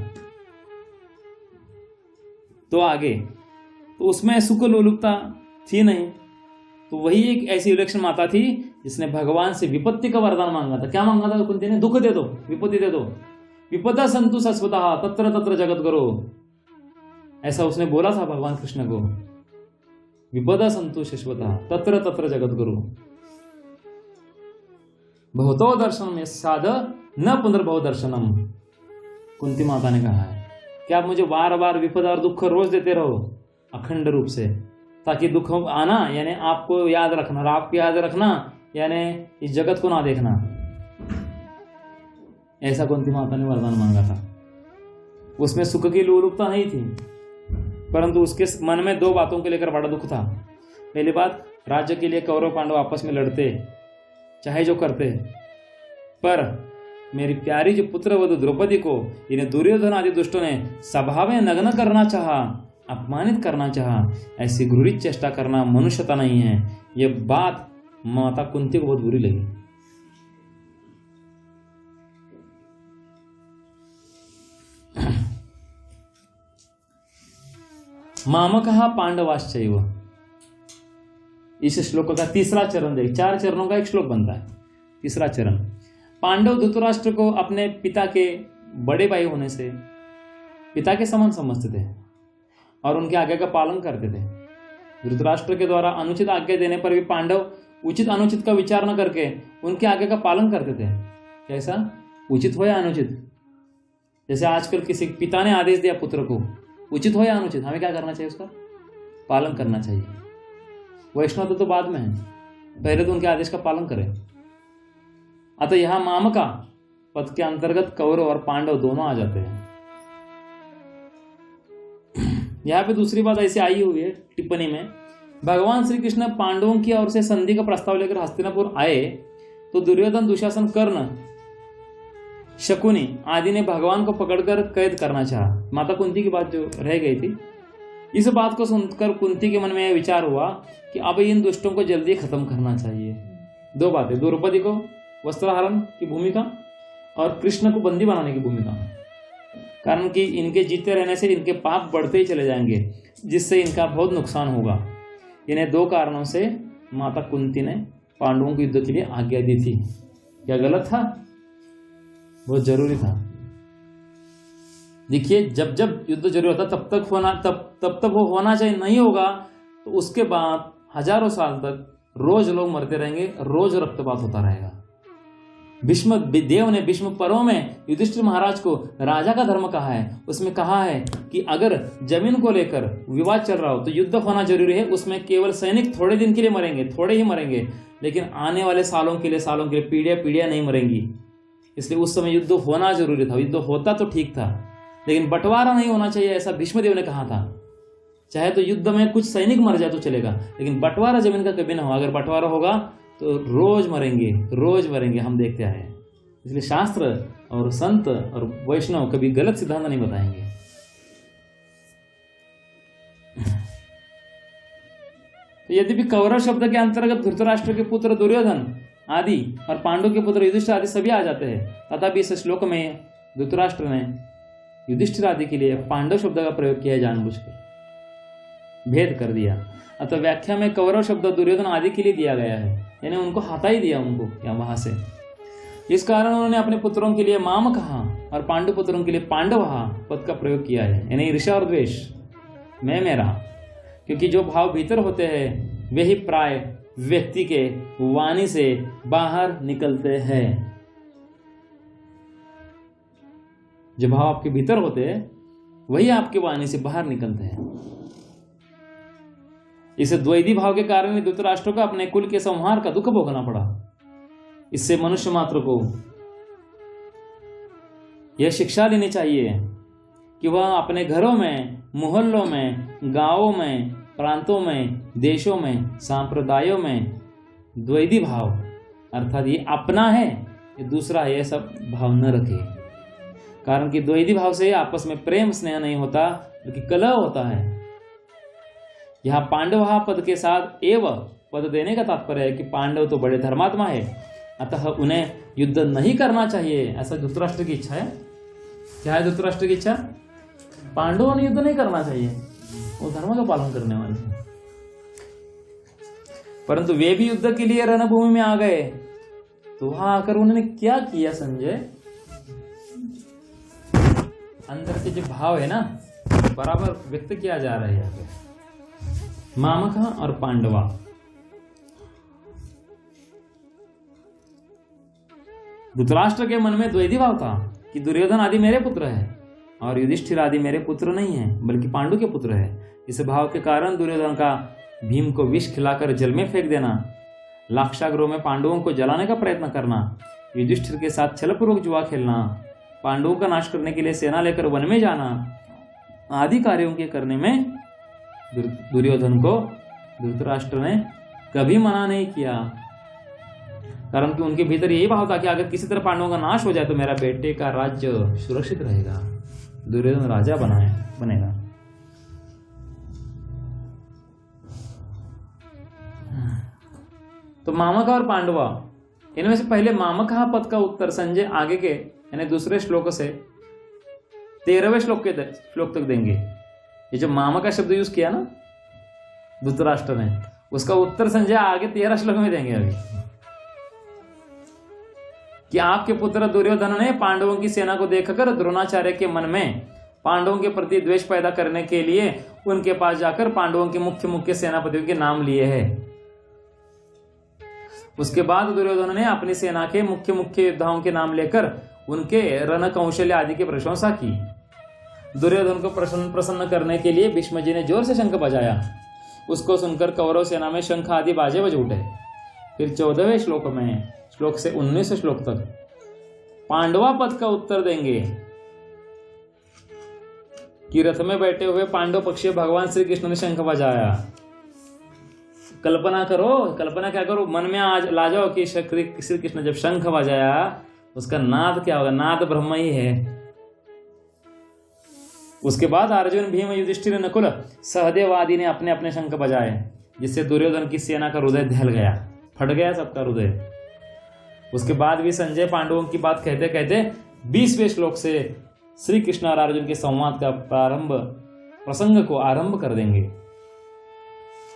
तो आगे तो उसमें सुख लोलुपता थी नहीं। तो वही एक ऐसी विलक्षण माता थी जिसने भगवान से विपत्ति का वरदान मांगा था। क्या मांगा था कुंती ने? दुख दे दो, विपत्ति दे दो। विपदा संतु शाश्वतः तत्र तत्र जगत गुरु, ऐसा उसने बोला था भगवान कृष्ण को। विपदा संतु शाश्वतः तत्र तत्र जगत गुरु, बहुतो दर्शनम यस्याद न पुनर्भव दर्शनम। कुंती माता ने कहा है कि आप मुझे बार बार विपदा और दुख रोज देते रहो अखंड रूप से, ताकि दुख आना यानी आपको याद रखना, और आप याद रखना यानी इस जगत को ना देखना। ऐसा कुंती माता ने वरदान मांगा था। उसमें सुख की लोलुपता नहीं थी, परंतु उसके मन में 2 बातों को लेकर बड़ा दुख था। पहली बात, राज्य के लिए कौरव पांडव आपस में लड़ते, चाहे जो करते, पर मेरी प्यारी जो पुत्रवधू द्रौपदी को इन्हें दुर्योधन आदि दुष्टों ने सभा में नग्न करना चाहा, अपमानित करना चाहा, ऐसी घृणित चेष्टा करना मनुष्यता नहीं है। यह बात माता कुंती को बहुत बुरी लगी। मामकः पांडवाश्चैव, इस श्लोक का तीसरा चरण देख, 4 चरणों का एक श्लोक बनता है। तीसरा चरण, पांडव धृतराष्ट्र को अपने पिता के बड़े भाई होने से पिता के समान समझते थे और उनके आज्ञा का पालन करते थे। धृतराष्ट्र के द्वारा अनुचित आज्ञा देने पर भी पांडव उचित अनुचित का विचार न करके उनके आज्ञा का पालन करते थे। कैसा? उचित हो या अनुचित। जैसे आजकल किसी पिता ने आदेश दिया पुत्र को, उचित हो या अनुचित, हमें क्या करना चाहिए? उसका पालन करना चाहिए। वैष्णव तो बाद में है, पहले तो उनके आदेश का पालन करें। अतः यहां मामका पद के अंतर्गत कौरव और पांडव दोनों आ जाते हैं। यहां पे दूसरी बात ऐसी आई हुई है टिप्पणी में, भगवान श्री कृष्ण पांडवों की ओर से संधि का प्रस्ताव लेकर हस्तिनापुर आए तो दुर्योधन, दुशासन, कर्ण, शकुनी आदि ने भगवान को पकड़कर कैद करना चाहा। माता कुंती की बात जो रह गई थी, इस बात को सुनकर कुंती के मन में यह विचार हुआ कि अब इन दुष्टों को जल्दी खत्म करना चाहिए। 2 बातें, द्रौपदी को वस्त्रहरण की भूमिका और कृष्ण को बंदी बनाने की भूमिका, कारण कि इनके जीते रहने से इनके पाप बढ़ते ही चले जाएंगे, जिससे इनका बहुत नुकसान होगा। इन्हें 2 कारणों से माता कुंती ने पांडवों को युद्ध के लिए आज्ञा दी थी। क्या गलत था? बहुत जरूरी था। देखिए, जब जब युद्ध जरूरी होता तब तक वो होना चाहिए। नहीं होगा तो उसके बाद हजारों साल तक रोज लोग मरते रहेंगे, रोज रक्तपात होता रहेगा। भीष्म देव ने भीष्म पर्व में युधिष्ठिर महाराज को राजा का धर्म कहा है। उसमें कहा है कि अगर जमीन को लेकर विवाद चल रहा हो तो युद्ध होना जरूरी है। उसमें केवल सैनिक थोड़े दिन के लिए मरेंगे, थोड़े ही मरेंगे, लेकिन आने वाले सालों के लिए पीढ़ियां नहीं मरेंगी। इसलिए उस समय युद्ध होना जरूरी था। युद्ध होता तो ठीक था, लेकिन बंटवारा नहीं होना चाहिए, ऐसा भीष्मदेव ने कहा था। चाहे तो युद्ध में कुछ सैनिक मर जाए तो चलेगा, लेकिन बंटवारा जमीन का कभी ना हो। अगर बंटवारा होगा तो रोज मरेंगे, हम देखते आए। इसलिए शास्त्र और संत और वैष्णव कभी गलत सिद्धांत नहीं बताएंगे। तो यद्यपि कौरव शब्द के अंतर्गत धृतराष्ट्र के पुत्र दुर्योधन आदि और पांडु के पुत्र युधिष्ठिर आदि सभी आ जाते हैं, तथापि इस श्लोक में धृतराष्ट्र ने युधिष्ठिर आदि के लिए पांडव शब्द का प्रयोग किया है, जानबूझकर भेद कर दिया। अतः व्याख्या में कौरव शब्द दुर्योधन आदि के लिए दिया गया है, यानी उनको हटा ही दिया उनको या वहां से। इस कारण उन्होंने अपने पुत्रों के लिए माम कहा और पांडु पुत्रों के लिए पांडव पद का प्रयोग किया है, यानी ईर्ष्या और द्वेष, मैं मेरा, क्योंकि जो भाव भीतर होते हैं वे ही प्राय व्यक्ति के वाणी से बाहर निकलते हैं। जो भाव आपके भीतर होते हैं वही आपके वाणी से बाहर निकलते हैं। इसे द्वैधी भाव के कारण ही धृतराष्ट्र को अपने कुल के संहार का दुख भोगना पड़ा। इससे मनुष्य मात्र को यह शिक्षा लेनी चाहिए कि वह अपने घरों में, मोहल्लों में, गांवों में, प्रांतों में, देशों में, सांप्रदायों में द्वैधी भाव अर्थात ये अपना है ये दूसरा है, यह सब भाव न रखे। कारण कि द्वैधी भाव से आपस में प्रेम स्नेह नहीं होता बल्कि कलह होता है। यहाँ पांडव पद के साथ एव पद देने का तात्पर्य है कि पांडव तो बड़े धर्मात्मा है, अतः उन्हें युद्ध नहीं करना चाहिए, ऐसा धृतराष्ट्र की इच्छा है। क्या है धृतराष्ट्र की इच्छा? पांडवों ने युद्ध नहीं करना चाहिए, वो धर्म का पालन करने वाले हैं। परंतु वे भी युद्ध के लिए रणभूमि में आ गए, तो वहां आकर उन्होंने क्या किया संजय? अंदर के जो भाव है ना बराबर व्यक्त किया जा रहा है यहाँ पे। मामका और पांडवा, धृतराष्ट्र के मन में द्वैधी भाव था कि दुर्योधन आदि मेरे पुत्र है और युधिष्ठिर आदि मेरे पुत्र नहीं है बल्कि पांडु के पुत्र है। इस भाव के कारण दुर्योधन का भीम को विष खिलाकर जल में फेंक देना, लाक्षागृह में पांडवों को जलाने का प्रयत्न करना, युधिष्ठिर के साथ छलपूर्वक जुआ खेलना, पांडवों का नाश करने के लिए सेना लेकर वन में जाना आदि कार्यों के करने में दुर्योधन को धृतराष्ट्र ने कभी मना नहीं किया। कारण कि उनके भीतर यही भाव था कि अगर किसी तरह पांडवों का नाश हो जाए तो मेरा बेटे का राज्य सुरक्षित रहेगा, दुर्योधन राजा बनेगा। तो मामका और पांडवा, इनमें से पहले मामका पद का उत्तर संजय आगे के यानी दूसरे श्लोक से 13वें श्लोक तक देंगे। ये जो मामका शब्द यूज किया ना धृतराष्ट्र ने, उसका उत्तर संजय आगे 13 श्लोक में देंगे अभी, कि आपके पुत्र दुर्योधन ने पांडवों की सेना को देखकर द्रोणाचार्य के मन में पांडवों के प्रति द्वेष पैदा करने के लिए उनके पास जाकर पांडवों के मुख्य मुख्य सेनापतियों के नाम लिए हैं। उसके बाद दुर्योधन ने अपनी सेना के मुख्य मुख्य योद्धाओं के नाम लेकर उनके रण कौशल्य आदि की प्रशंसा की। दुर्योधन को प्रसन्न करने के लिए भीष्म जी ने जोर से शंख बजाया। उसको सुनकर कौरव सेना में शंख आदि बाजे बज उठे। फिर 14वें श्लोक में श्लोक से 19 श्लोक तक पांडवा पद का उत्तर देंगे कि रथ में बैठे हुए पांडव पक्षी भगवान श्री कृष्ण ने शंख बजाया। कल्पना क्या करो, मन में आज ला जाओ कि श्री कृष्ण जब शंख बजाया उसका नाद क्या होगा? नाद ब्रह्म ही है। उसके बाद अर्जुन, भीम, युधिष्ठिर, नकुल, सहदेव आदि ने अपने अपने शंख बजाए, जिससे दुर्योधन की सेना का हृदय दहल गया, फट गया सबका हृदय। उसके बाद भी संजय पांडवों की बात कहते कहते 20वें श्लोक से श्री कृष्ण और अर्जुन के संवाद का प्रसंग को आरंभ कर देंगे।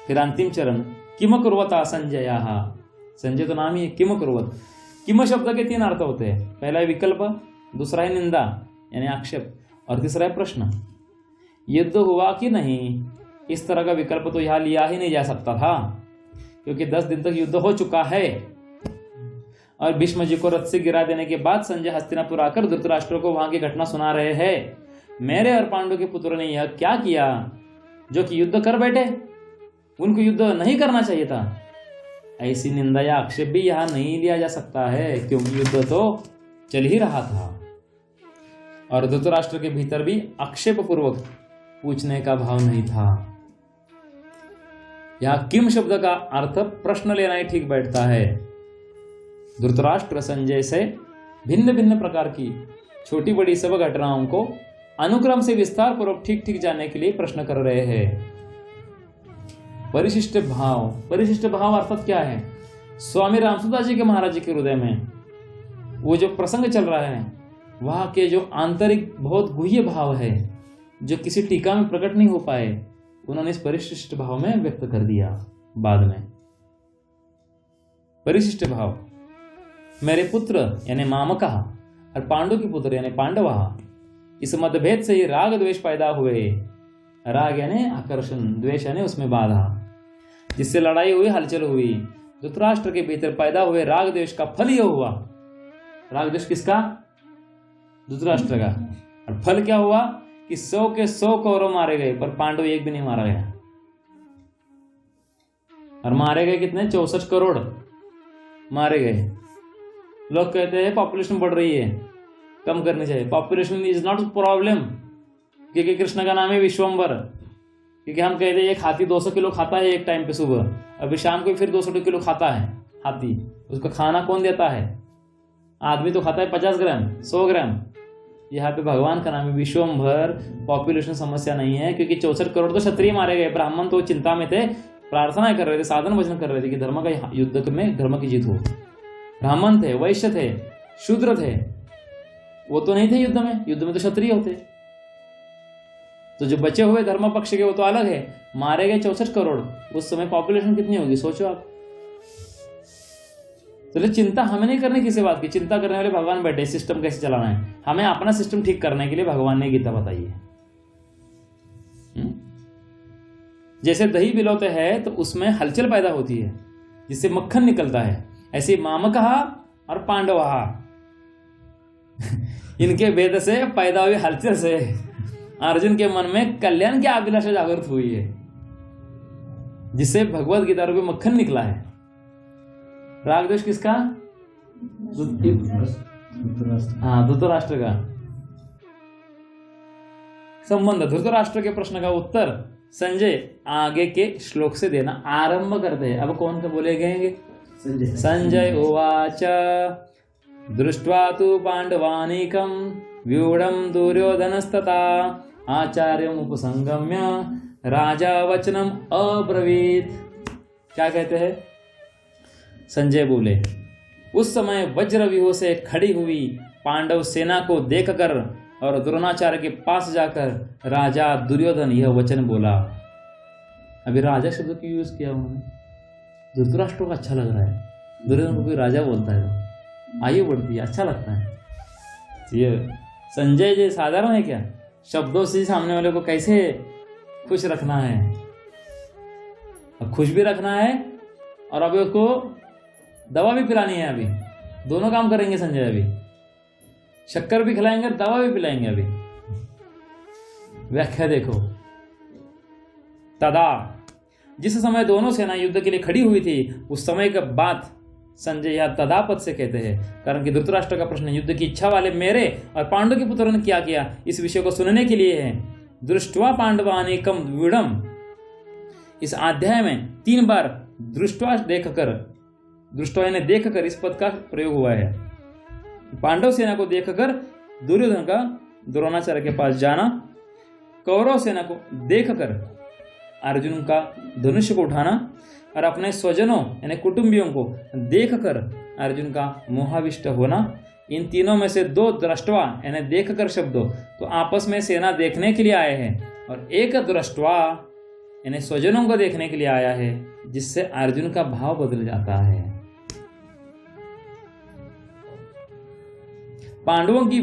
फिर अंतिम चरण किम कुर्वता संजय, संजय तो नाम ही है किम कुर्वत। किम शब्द के 3 अर्थ होते हैं। पहला है विकल्प, दूसरा है निंदा यानी आक्षेप, और तीसरा है प्रश्न। युद्ध हुआ कि नहीं, इस तरह का विकल्प तो यहां लिया ही नहीं जा सकता था, क्योंकि 10 दिन तक युद्ध हो चुका है। और भीष्म जी को रथ से गिरा देने के बाद संजय हस्तिनापुर आकर धृतराष्ट्र को वहां की घटना सुना रहे हैं। मेरे और पांडु के पुत्रों ने यह क्या किया जो कि युद्ध कर बैठे? उनको युद्ध नहीं करना चाहिए था। ऐसी निंदा या आक्षेप भी यहां नहीं लिया जा सकता है, क्योंकि युद्ध तो चल ही रहा था। और धृतराष्ट्र के भीतर भी आक्षेप पूर्वक पूछने का भाव नहीं था। यहां किम शब्द का अर्थ प्रश्न लेना ही ठीक बैठता है। धृतराष्ट्र संजय से भिन्न भिन्न प्रकार की छोटी बड़ी सब घटनाओं को अनुक्रम से विस्तार पूर्वक ठीक ठीक जानने के लिए प्रश्न कर रहे हैं। परिशिष्ट भाव, परिशिष्ट भाव अर्थात क्या है? स्वामी रामसुदास जी के महाराज जी के हृदय में वो जो प्रसंग चल रहा है, वहां के जो आंतरिक बहुत गुह्य भाव है, जो किसी टीका में प्रकट नहीं हो पाए, उन्होंने इस परिशिष्ट भाव में व्यक्त कर दिया बाद में। परिशिष्ट भाव, मेरे पुत्र यानी मामका और पांडु के पुत्र यानी पांडवा, इस मतभेद से ही राग द्वेष पैदा हुए। राग यानी आकर्षण, द्वेष यानी उसमें बाधा, जिससे लड़ाई हुई, हलचल हुई। धृतराष्ट्र के भीतर पैदा हुए राग द्वेष का फल यह हुआ। राग द्वेष किसका? धृतराष्ट्र का। और फल क्या हुआ कि 100 के 100 कौरव मारे गए, पर पांडव एक भी नहीं मारा गया। और मारे गए कितने? 64 करोड़ मारे गए। लोग कहते हैं पॉपुलेशन बढ़ रही है, कम करनी चाहिए। पॉपुलेशन इज नॉट प्रॉब्लम, क्योंकि कृष्ण का नाम है विश्वम्बर। क्योंकि हम कहते हैं एक हाथी 200 किलो खाता है एक टाइम पे सुबह, अभी शाम को फिर 200 किलो खाता है हाथी। उसका खाना कौन देता है? आदमी तो खाता है 50 ग्राम 100 ग्राम। यहाँ पे भगवान का नाम है विश्वम्भर। पॉपुलेशन समस्या नहीं है, क्योंकि 64 करोड़ तो क्षत्रिय मारे गए। ब्राह्मण तो चिंता में थे, प्रार्थना कर रहे थे, साधन भजन कर रहे थे कि धर्म का युद्ध में धर्म की जीत हो। ब्राह्मण थे, वैश्य थे, शूद्र थे, वो तो नहीं थे युद्ध में। युद्ध में तो क्षत्रिय होते। तो जो बचे हुए धर्म पक्ष के वो तो अलग है। मारे गए 64 करोड़। उस समय पॉपुलेशन कितनी होगी सोचो आप। तो चिंता हमें नहीं करनी किसी बात की। चिंता करने वाले भगवान बैठे, सिस्टम कैसे चलाना है। हमें अपना सिस्टम ठीक करने के लिए भगवान ने गीता बताई है। जैसे दही बिलोते हैं तो उसमें हलचल पैदा होती है, जिससे मक्खन निकलता है। ऐसे मामकहा और पांडवहा इनके भेद से पैदा हुई हलचल से अर्जुन के मन में कल्याण की अभिलाषा जागृत हुई है, जिससे भगवत गीता रूपी मक्खन निकला है। राग द्वेष किसका? धृतराष्ट्र का। संबंध धृतराष्ट्र के प्रश्न का उत्तर संजय आगे के श्लोक से देना आरंभ करते हैं। अब कौन का बोले गएंगे? संजय उवाच दृष्ट्वा तु पांडवानीकं व्यूढ़ं दुर्योधनस्तथा आचार्यम् उपसंगम्य राजा वचनम अब्रवीत। क्या कहते हैं? संजय बोले, उस समय वज्रव्यूह से खड़ी हुई पांडव सेना को देखकर और द्रोणाचार्य के पास जाकर राजा दुर्योधन यह वचन बोला। अभी राजा शब्द क्यों यूज किया उन्होंने? धृतराष्ट्र को अच्छा लग रहा है, दुर्योधन को कोई राजा बोलता है तो आयु बढ़ती है, अच्छा लगता है। ये संजय जी साधारण है क्या? शब्दों से सामने वाले को कैसे खुश रखना है, अब खुश भी रखना है और अभी उसको दवा भी पिलानी है। अभी दोनों काम करेंगे संजय। अभी शक्कर भी खिलाएंगे, दवा भी पिलाएंगे। अभी व्याख्या देखो। तदा, जिस समय दोनों सेना युद्ध के लिए खड़ी हुई थी, उस समय का बात संजय या तदा पद से कहते हैं, कारण कि धृतराष्ट्र का प्रश्न युद्ध की इच्छा वाले मेरे और पांडव के पुत्रों ने क्या किया, इस विषय को सुनने के लिए है। दृष्ट्वा पांडवानेकम द्विडम, इस अध्याय में 3 बार दृष्ट्वा देखकर, दृष्टवा ने देखकर इस पद का प्रयोग हुआ है। पांडव सेना को देखकर दुर्योधन का द्रोणाचार्य के पास जाना, कौरव सेना को देखकर अर्जुन का धनुष को उठाना और अपने स्वजनों यानी कुटुंबियों को देखकर अर्जुन का मोहाविष्ट होना। इन तीनों में से 2 दृष्टवा यानी देखकर शब्दों तो आपस में सेना देखने के लिए आए हैं, और एक दृष्टवा यानी स्वजनों को देखने के लिए आया है, जिससे अर्जुन का भाव बदल जाता है। पांडवों की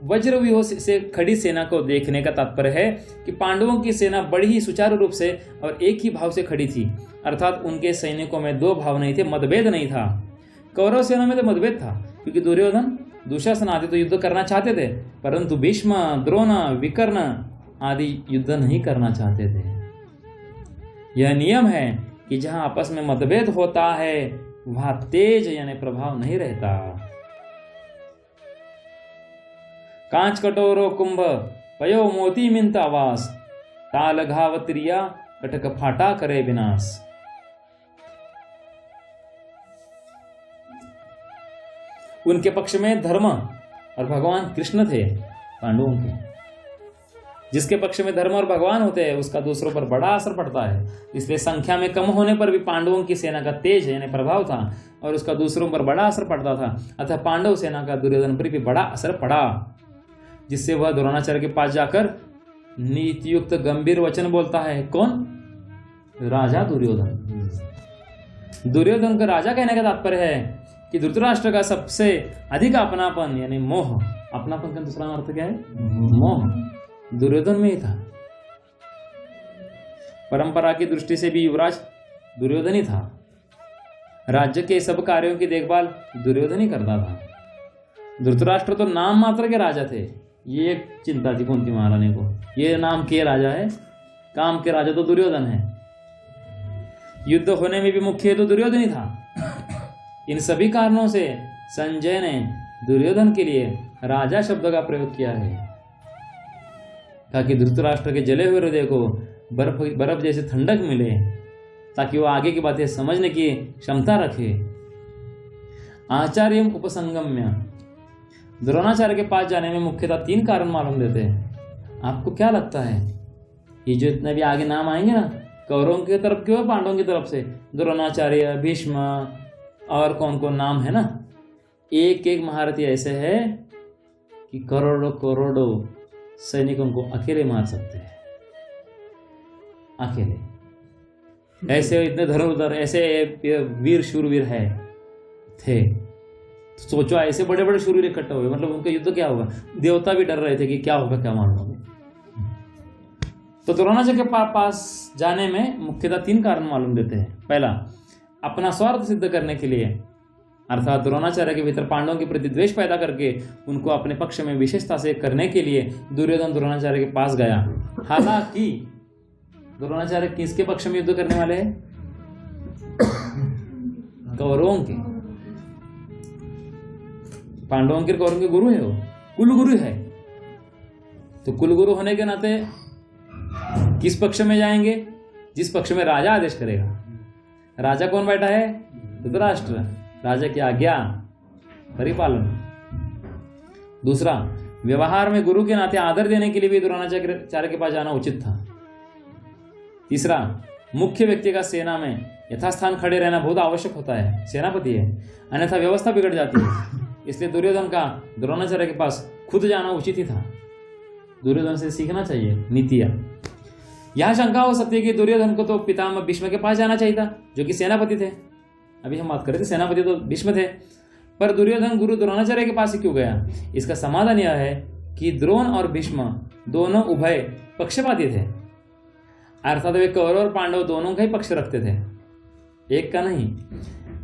वज्रव्यूह से खड़ी सेना को देखने का तात्पर्य है कि पांडवों की सेना बड़ी ही सुचारू रूप से और एक ही भाव से खड़ी थी, अर्थात उनके सैनिकों में 2 भाव नहीं थे, मतभेद नहीं था। कौरव सेना में तो मतभेद था, क्योंकि दुर्योधन दुशासन आदि तो युद्ध करना चाहते थे, परंतु भीष्म, द्रोण, विकर्ण आदि युद्ध नहीं करना चाहते थे। यह नियम है कि जहां आपस में मतभेद होता है वहां तेज यानी प्रभाव नहीं रहता। कांच कटोरो कुंभ पयो मोती मिंत आवास, ताल घावत्रिया कटक फाटा करे विनाश। उनके पक्ष में धर्म और भगवान कृष्ण थे पांडवों के, जिसके पक्ष में धर्म और भगवान होते हैं उसका दूसरों पर बड़ा असर पड़ता है। इसलिए संख्या में कम होने पर भी पांडवों की सेना का तेज यानी प्रभाव था और उसका दूसरों पर बड़ा असर पड़ता था। अतः पांडव सेना का दुर्योधन पर भी बड़ा असर पड़ा, जिससे वह द्रोणाचार्य के पास जाकर नीतियुक्त गंभीर वचन बोलता है। कौन? राजा दुर्योधन। दुर्योधन को राजा कहने का तात्पर्य है कि धृतराष्ट्र का सबसे अधिक अपनापन यानी मोह, अपनापन का दूसरा अर्थ क्या है? मोह दुर्योधन में ही था। परंपरा की दृष्टि से भी युवराज दुर्योधन ही था। राज्य के सब कार्यों की देखभाल दुर्योधन ही करता था। धृतराष्ट्र तो नाम मात्र के राजा थे। ये एक चिंता थी कुंती महारानी को, ये नाम के राजा है, काम के राजा तो दुर्योधन है। युद्ध होने में भी मुख्य तो दुर्योधन ही था। इन सभी कारणों से संजय ने दुर्योधन के लिए राजा शब्द का प्रयोग किया है, ताकि धृतराष्ट्र के जले हुए हृदय को बर्फ जैसे ठंडक मिले, ताकि वो आगे की बातें समझने की क्षमता रखे। आचार्य उपसंगम्य, द्रोणाचार्य के पास जाने में मुख्यतः 3 कारण मालूम देते हैं। आपको क्या लगता है ये जो इतने भी आगे नाम आएंगे ना, कौरवों की तरफ के हो पांडवों की तरफ से, द्रोणाचार्य, भीष्म और कौन कौन नाम है ना, एक एक महारथी ऐसे है कि करोड़ों करोड़ों सैनिकों को अकेले मार सकते हैं, अकेले। ऐसे इतने धनुर्धर, ऐसे वीर शूरवीर है थे। सोचो ऐसे बड़े बड़े शूरवीर इकट्ठे हुए, मतलब उनका युद्ध क्या होगा। देवता भी डर रहे थे कि क्या होगा, क्या मालूम। तो द्रोणाचार्य के पास जाने में मुख्यतः 3 कारण मालूम देते हैं। पहला, अपना स्वार्थ सिद्ध करने के लिए, अर्थात द्रोणाचार्य के भीतर पांडवों के प्रति द्वेष पैदा करके उनको अपने पक्ष में विशेषता से करने के लिए दुर्योधन द्रोणाचार्य के पास गया। हालांकि द्रोणाचार्य किसके पक्ष में युद्ध करने वाले हैं? कौरवों के। पांडवों के कौरवों के गुरु है, वो कुलगुरु है। तो कुलगुरु होने के नाते किस पक्ष में जाएंगे? जिस पक्ष में राजा आदेश करेगा। राजा कौन बैठा है? धृतराष्ट्र। राजा की आज्ञा परिपालन। दूसरा, व्यवहार में गुरु के नाते आदर देने के लिए भी द्रोणाचार्य के पास जाना उचित था। तीसरा, मुख्य व्यक्ति का सेना में यथास्थान खड़े रहना बहुत आवश्यक होता है, सेनापति है, अन्यथा व्यवस्था बिगड़ जाती है। इसलिए दुर्योधन का द्रोणाचार्य के पास खुद जाना उचित ही था। दुर्योधन से सीखना चाहिए नीतियां। यह शंका हो सकती है कि दुर्योधन को तो पितामह भीष्म के पास जाना चाहिए था, जो कि सेनापति थे। अभी हम बात कर रहे थे, सेनापति तो भीष्म थे, पर दुर्योधन गुरु द्रोणाचार्य के पास ही क्यों गया? इसका समाधान यह है कि द्रोण और भीष्म दोनों उभय पक्षपाती थे, अर्थात वे कौरव और पांडव दोनों का ही पक्ष रखते थे, एक का नहीं।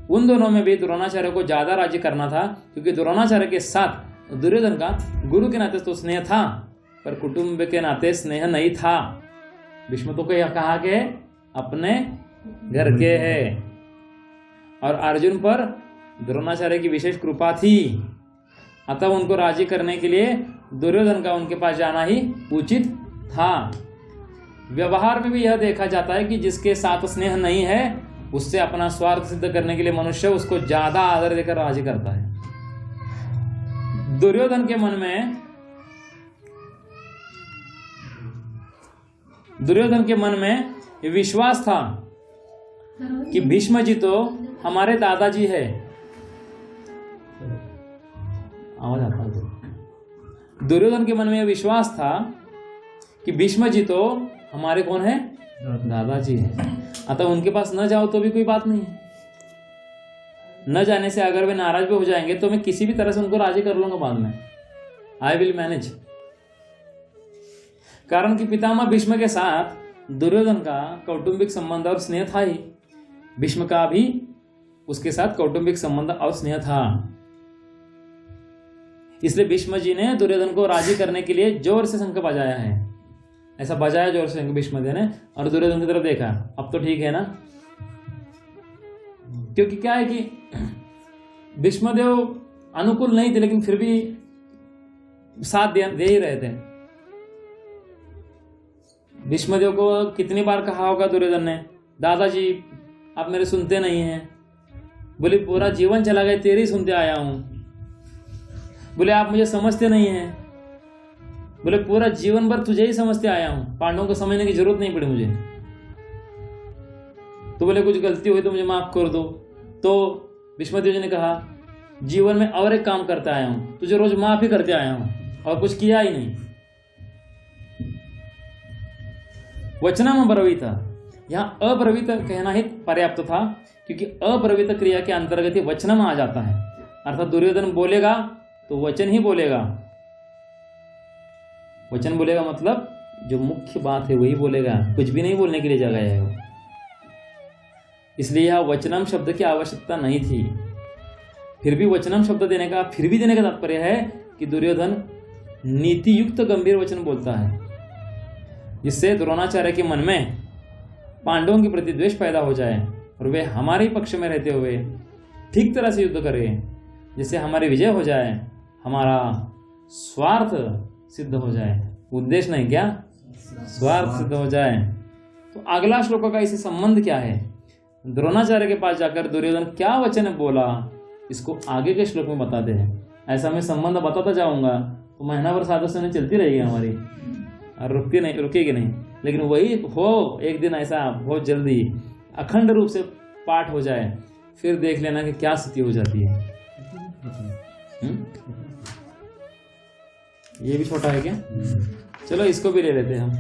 उन दोनों में भी द्रोणाचार्य को ज्यादा राजी करना था, क्योंकि द्रोणाचार्य के साथ दुर्योधन का गुरु के नाते तो स्नेह था, पर कुटुंब के नाते स्नेह नहीं था। भीष्म तो कहा के अपने घर के है, और अर्जुन पर द्रोणाचार्य की विशेष कृपा थी। अतः उनको राजी करने के लिए दुर्योधन का उनके पास जाना ही उचित था। व्यवहार में भी यह देखा जाता है कि जिसके साथ स्नेह नहीं है, उससे अपना स्वार्थ सिद्ध करने के लिए मनुष्य उसको ज्यादा आदर देकर राजी करता है। दुर्योधन के मन में विश्वास था कि भीष्म जी तो हमारे दादाजी है। आवाज आता है। दुर्योधन के मन में विश्वास था कि भीष्म जी तो हमारे कौन है? दादाजी है। अतः उनके पास न जाओ तो भी कोई बात नहीं है। न जाने से अगर वे नाराज भी हो जाएंगे तो मैं किसी भी तरह से उनको राजी कर लूंगा बाद में। I will manage. कारण कि पितामह भीष्म के साथ दुर्योधन का कौटुंबिक संबंध और स्नेह था ही। भीष्म का भी उसके साथ कौटुंबिक संबंध और स्नेह था। इसलिए भीष्म जी ने दुर्योधन को राजी करने के लिए जोर से शंख बजाया है। ऐसा बजाया जोर से भीष्म जी ने, और दुर्योधन की तरफ देखा, अब तो ठीक है ना। क्योंकि क्या है कि भीष्मदेव अनुकूल नहीं थे, लेकिन फिर भी साथ दे ही रहे थे। भीष्मदेव को कितनी बार कहा होगा दुर्योधन ने, दादाजी आप मेरे सुनते नहीं हैं। बोले पूरा जीवन चला गया तेरी सुनते आया हूं। बोले आप मुझे समझते नहीं हैं। बोले पूरा जीवन भर तुझे ही समझते आया हूं, पांडवों को समझने की जरूरत नहीं पड़ी मुझे। तो बोले कुछ गलती हुई तो मुझे माफ कर दो। तो भीष्मदेव जी ने कहा जीवन में और एक काम करते आया हूं, तुझे रोज माफ ही करते आया हूं और कुछ किया ही नहीं। वचनम अब्रवीत, यहाँ अब्रवीत कहना ही पर्याप्त था, क्योंकि अब्रवीत क्रिया के अंतर्गत ही वचनम आ जाता है। अर्थात दुर्योधन बोलेगा तो वचन ही बोलेगा। वचन बोलेगा मतलब जो मुख्य बात है वही बोलेगा, कुछ भी नहीं बोलने के लिए जगह है वो। इसलिए यह वचनम शब्द की आवश्यकता नहीं थी। फिर भी वचनम शब्द देने का तात्पर्य है कि दुर्योधन नीति युक्त गंभीर वचन बोलता है, जिससे द्रोणाचार्य के मन में पांडवों के प्रति द्वेष पैदा हो जाए और वे हमारे ही पक्ष में रहते हुए ठीक तरह से युद्ध करें, जिससे हमारी विजय हो जाए, हमारा स्वार्थ सिद्ध हो जाए। उद्देश्य नहीं, क्या स्वार्थ सिद्ध हो जाए। तो अगला श्लोकों का इसे संबंध क्या है? द्रोणाचार्य के पास जाकर दुर्योधन क्या वचन बोला, इसको आगे के श्लोक में बताते हैं। ऐसा मैं संबंध बताता जाऊंगा तो महीना भर साधना चलती रहेगी हमारी और रुकेगी नहीं। लेकिन वही हो एक दिन ऐसा बहुत जल्दी अखंड रूप से पाठ हो जाए, फिर देख लेना कि क्या स्थिति हो जाती है। ये भी छोटा है क्या? चलो इसको भी ले लेते हैं हम।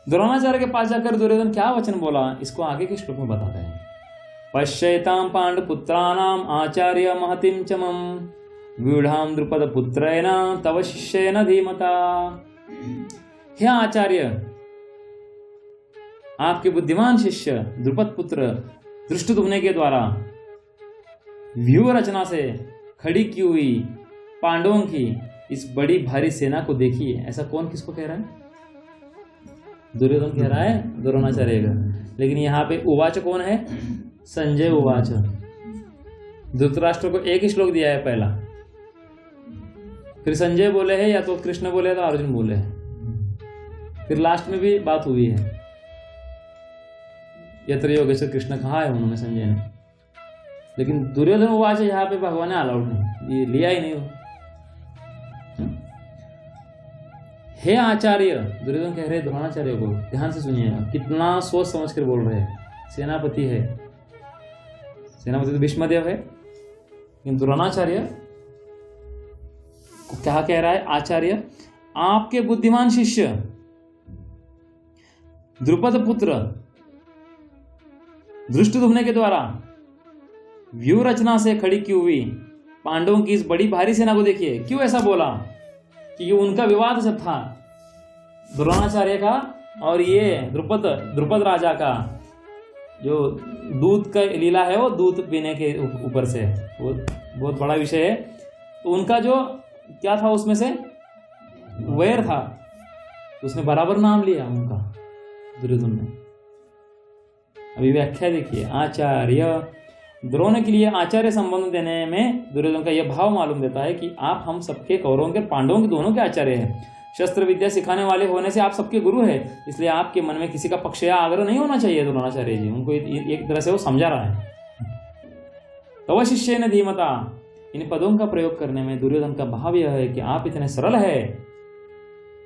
द्रोणाचार्य के पास जाकर दुर्योधन क्या वचन बोला, इसको आगे के श्लोक में बताते हैं। पश्यताम पांडुपुत्राणाम आचार्य महतिम चमम व्यूढ़ाम द्रुपद पुत्रेण तव शिष्येन धीमता। हे आचार्य, आपके बुद्धिमान शिष्य द्रुपद पुत्र धृष्टद्युम्न के द्वारा व्यूह रचना से खड़ी की हुई पांडवों की इस बड़ी भारी सेना को देखिए। ऐसा कौन किसको कह रहा है? दुर्योधन कह रहा है द्रोणाचार्य का। लेकिन यहाँ पे उवाच कौन है? संजय उवाच। धृतराष्ट्र को एक ही श्लोक दिया है पहला, फिर संजय बोले हैं, या तो कृष्ण बोले तो अर्जुन बोले हैं, फिर लास्ट में भी बात हुई है। यत्र योगेश कृष्ण कहा है उन्होंने संजय ने, लेकिन दुर्योधन उवाच यहाँ पे भगवान ने अलाउड नहीं, ये लिया ही नहीं हो। हे आचार्य, दुर्योधन कह रहे द्रोणाचार्य को, ध्यान से सुनिएगा, कितना सोच समझ कर बोल रहे हैं। सेनापति है, सेनापति तो भीष्मदेव है, लेकिन द्रोणाचार्य को क्या कह रहा है? आचार्य, आपके बुद्धिमान शिष्य द्रुपद पुत्र धृष्टद्युम्न के द्वारा व्यूह रचना से खड़ी की हुई पांडवों की इस बड़ी भारी सेना को देखिए। क्यों ऐसा बोला? कि उनका विवाद जब था द्रोणाचार्य का और ये द्रुपद राजा का, जो दूध का लीला है, वो दूध पीने के ऊपर से, वो बहुत बड़ा विषय है। तो उनका जो क्या था, उसमें से वैर था, उसने बराबर नाम लिया उनका दुर्योधन ने। अभी व्याख्या देखिए। आचार्य, द्रोण के लिए आचार्य संबंध देने में दुर्योधन का यह भाव मालूम देता है कि आप हम सबके, कौरवों के पांडवों के दोनों के आचार्य हैं। शस्त्र विद्या सिखाने वाले होने से आप सबके गुरु हैं, इसलिए आपके मन में किसी का पक्ष या आग्रह नहीं होना चाहिए। द्रोणाचार्य जी उनको एक तरह से वो समझा रहा है। तव शिष्य ने धीमता, इन पदों का प्रयोग करने में दुर्योधन का भाव यह है कि आप इतने सरल है,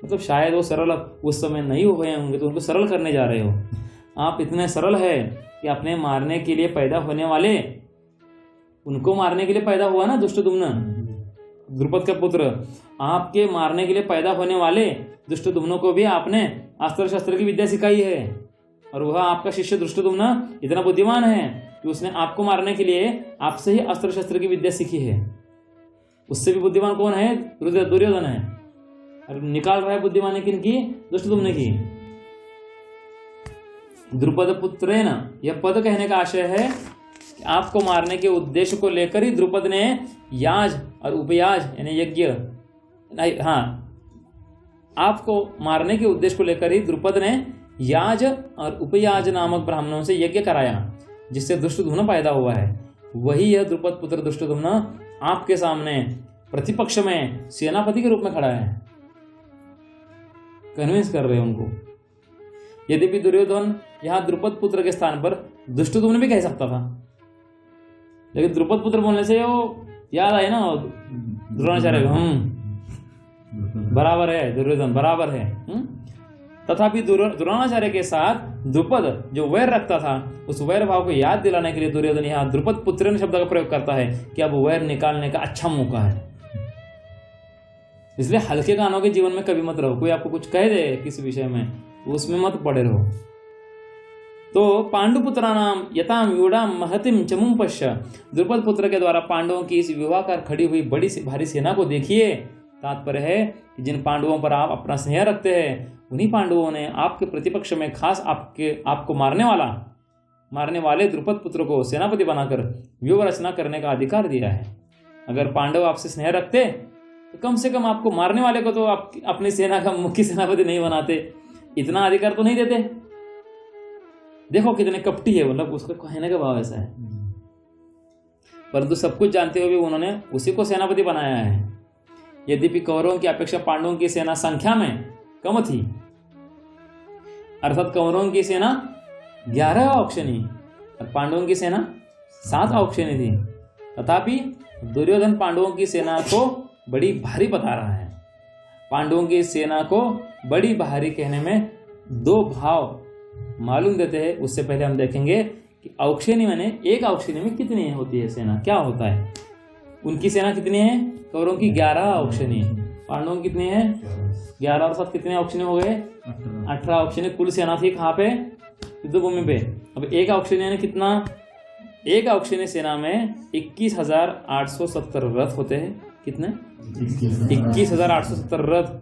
मतलब शायद वो सरल उस समय नहीं हुए होंगे तो उनको सरल करने जा रहे हो। आप इतने सरल है कि अपने मारने के लिए पैदा होने वाले, उनको मारने के लिए पैदा हुआ ना धृष्टद्युम्न, द्रुपद का पुत्र, आपके मारने के लिए पैदा होने वाले धृष्टद्युम्न को भी आपने अस्त्र शस्त्र की विद्या सिखाई है। और वह आपका शिष्य धृष्टद्युम्न इतना बुद्धिमान है कि उसने आपको मारने के लिए आपसे ही अस्त्र शस्त्र की विद्या सीखी है। उससे भी बुद्धिमान कौन है? दुर्योधन है। और निकाल रहा है बुद्धिमानी किनकी? धृष्टद्युम्न की। द्रुपद पुत्रेण, यह पद कहने का आशय है कि आपको मारने के उद्देश्य को लेकर ही द्रुपद ने याज और उपयाज यानी यज्ञ, आपको मारने के उद्देश्य को लेकर ही द्रुपद ने याज और उपयाज नामक ब्राह्मणों से यज्ञ कराया, जिससे धृष्टद्युम्न पैदा हुआ है। वही यह द्रुपद पुत्र धृष्टद्युम्न आपके सामने प्रतिपक्ष में सेनापति के रूप में खड़ा है, कन्विंस कर रहे हैं उनको। यद्यपि दुर्योधन यहाँ द्रुपद पुत्र के स्थान पर धृष्टद्युम्न भी कह सकता था, लेकिन द्रुपद पुत्र बोलने से वो याद आए ना द्रोणाचार्य को, बराबर है, दुर्योधन बराबर है। तथापि द्रोणाचार्य के साथ द्रुपद जो वैर रखता था, उस वैर भाव को याद दिलाने के लिए दुर्योधन यहाँ द्रुपद पुत्रन शब्द का प्रयोग करता है कि अब वैर निकालने का अच्छा मौका है। इसलिए हल्के कानों के जीवन में कभी मत रहो। कोई आपको कुछ कह दे किसी विषय में, उसमें मत पड़े रहो। तो पांडुपुत्राणाम यताम व्यूढ़ाम महतिम चमुम पश्य, द्रुपद पुत्र के द्वारा पांडवों की इस विवाहकार खड़ी हुई बड़ी भारी सेना को देखिए। तात्पर्य है कि जिन पांडवों पर आप अपना स्नेह रखते हैं, उन्हीं पांडवों ने आपके प्रतिपक्ष में खास आपको मारने वाले द्रुपद पुत्र को सेनापति बनाकर व्यूह रचना करने का अधिकार दिया है। अगर पांडव आपसे स्नेह रखते तो कम से कम आपको मारने वाले को तो आप अपनी सेना का मुख्य सेनापति नहीं बनाते, इतना अधिकार तो नहीं देते। देखो कितने कपटी है, मतलब उसका कहने का भाव ऐसा है। परंतु सब कुछ जानते हुए भी उन्होंने उसी को सेनापति बनाया है। यद्यपि कौरवों की अपेक्षा पांडवों की सेना संख्या में कम थी, अर्थात कौरवों की सेना 11 औक्षणी और पांडवों की सेना 7 औक्षणी थी, तथापि दुर्योधन पांडवों की सेना को बड़ी भारी बता रहा है। पांडवों की सेना को बड़ी भारी कहने में 2 भाव मालूम देते हैं। उससे पहले हम देखेंगे कि औक्षणी माने एक औक्षणी में कितनी होती है सेना, क्या होता है। उनकी सेना कितनी है? कौरवों की 11 औक्षणी, पांडवों की कितनी है? 11 और 7 कितने औक्षणी हो गए? 18 औक्षणी कुल सेना थी। कहाँ पे? युद्धभूमि पे। अब एक औक्षणी यानी कितना? एक औक्षणी सेना में 21,870 रथ होते हैं। कितने? 21,870 रथ।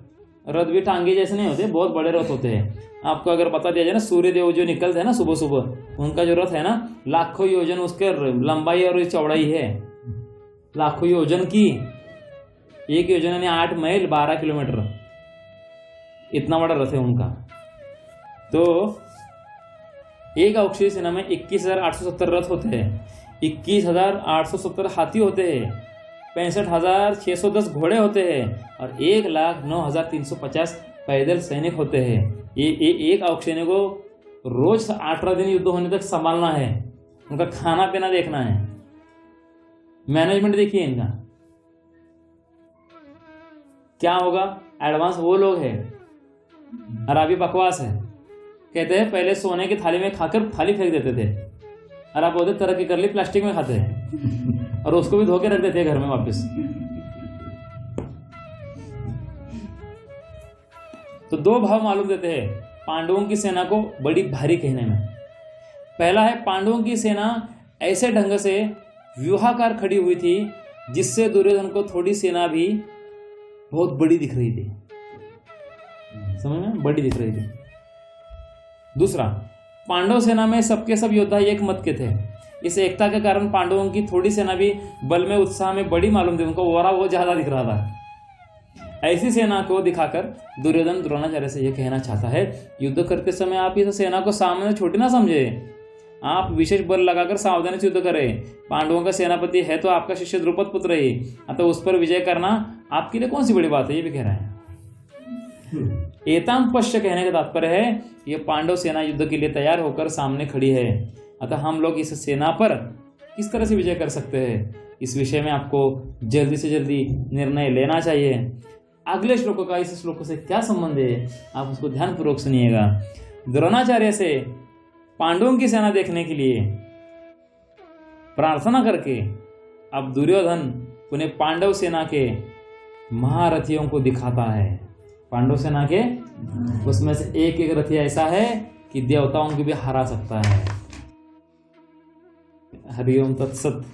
रथ भी टांगे जैसे नहीं होते, बहुत बड़े रथ होते हैं। आपको अगर बता दिया जाए ना, सूर्यदेव जो निकलते हैं ना सुबह सुबह, उनका जो रथ है ना, लाखों योजन उसके लंबाई और चौड़ाई है, लाखों योजन की। एक योजन यानी 8 मील 12 किलोमीटर, इतना बड़ा रथ है उनका। तो एक औक्षणी सेना में 21,870 रथ होते हैं, 21,870 हाथी होते हैं, 65,610 घोड़े होते हैं और 1,09,350 पैदल सैनिक होते हैं। ये एक औक्षणी को रोज 18 दिन युद्ध होने तक संभालना है, उनका खाना पीना देखना है, मैनेजमेंट देखिए इनका क्या होगा। एडवांस वो लोग हैं और अभी बकवास है। कहते हैं पहले सोने की थाली में खाकर थाली फेंक देते थे, और आप बोलते तरक्की कर ली, प्लास्टिक में खाते हैं और उसको भी धो के रख देते हैं घर में वापस। तो 2 भाव मालूम देते हैं पांडवों की सेना को बड़ी भारी कहने में। पहला है, पांडवों की सेना ऐसे ढंग से व्यूहाकार खड़ी हुई थी जिससे दुर्योधन को थोड़ी सेना भी बहुत बड़ी दिख रही थी। समझ में? बड़ी दिख रही थी। दूसरा, पांडव सेना में सबके सब योद्धा एक मत के थे। इस एकता के कारण पांडवों की थोड़ी सेना भी बल में उत्साह में बड़ी मालूम थी, उनको ओरा वो ज्यादा दिख रहा था। ऐसी सेना को दिखाकर दुर्योधन द्रोणाचार्य से यह कहना चाहता है, युद्ध करते समय आप इस सेना को सामने छोटी ना समझे, आप विशेष बल लगाकर सावधानी से युद्ध करें। पांडवों का सेनापति है तो आपका शिष्य द्रुपद पुत्र ही, अतः उस पर विजय करना आपके लिए कौन सी बड़ी बात है, ये भी कह रहा है। एताम पश्य कहने का तात्पर्य है ये पांडव सेना युद्ध के लिए तैयार होकर सामने खड़ी है, अतः हम लोग इस सेना पर किस तरह से विजय कर सकते हैं, इस विषय में आपको जल्दी से जल्दी निर्णय लेना चाहिए। अगले श्लोकों का इस श्लोक से क्या संबंध है, आप उसको ध्यानपूर्वक सुनिएगा। द्रोणाचार्य से पांडवों की सेना देखने के लिए प्रार्थना करके अब दुर्योधन उन्हें पांडव सेना के महारथियों को दिखाता है। पांडव सेना के उसमें से एक एक रथी ऐसा है कि देवताओं को भी हरा सकता है। हरिओम तत्सत।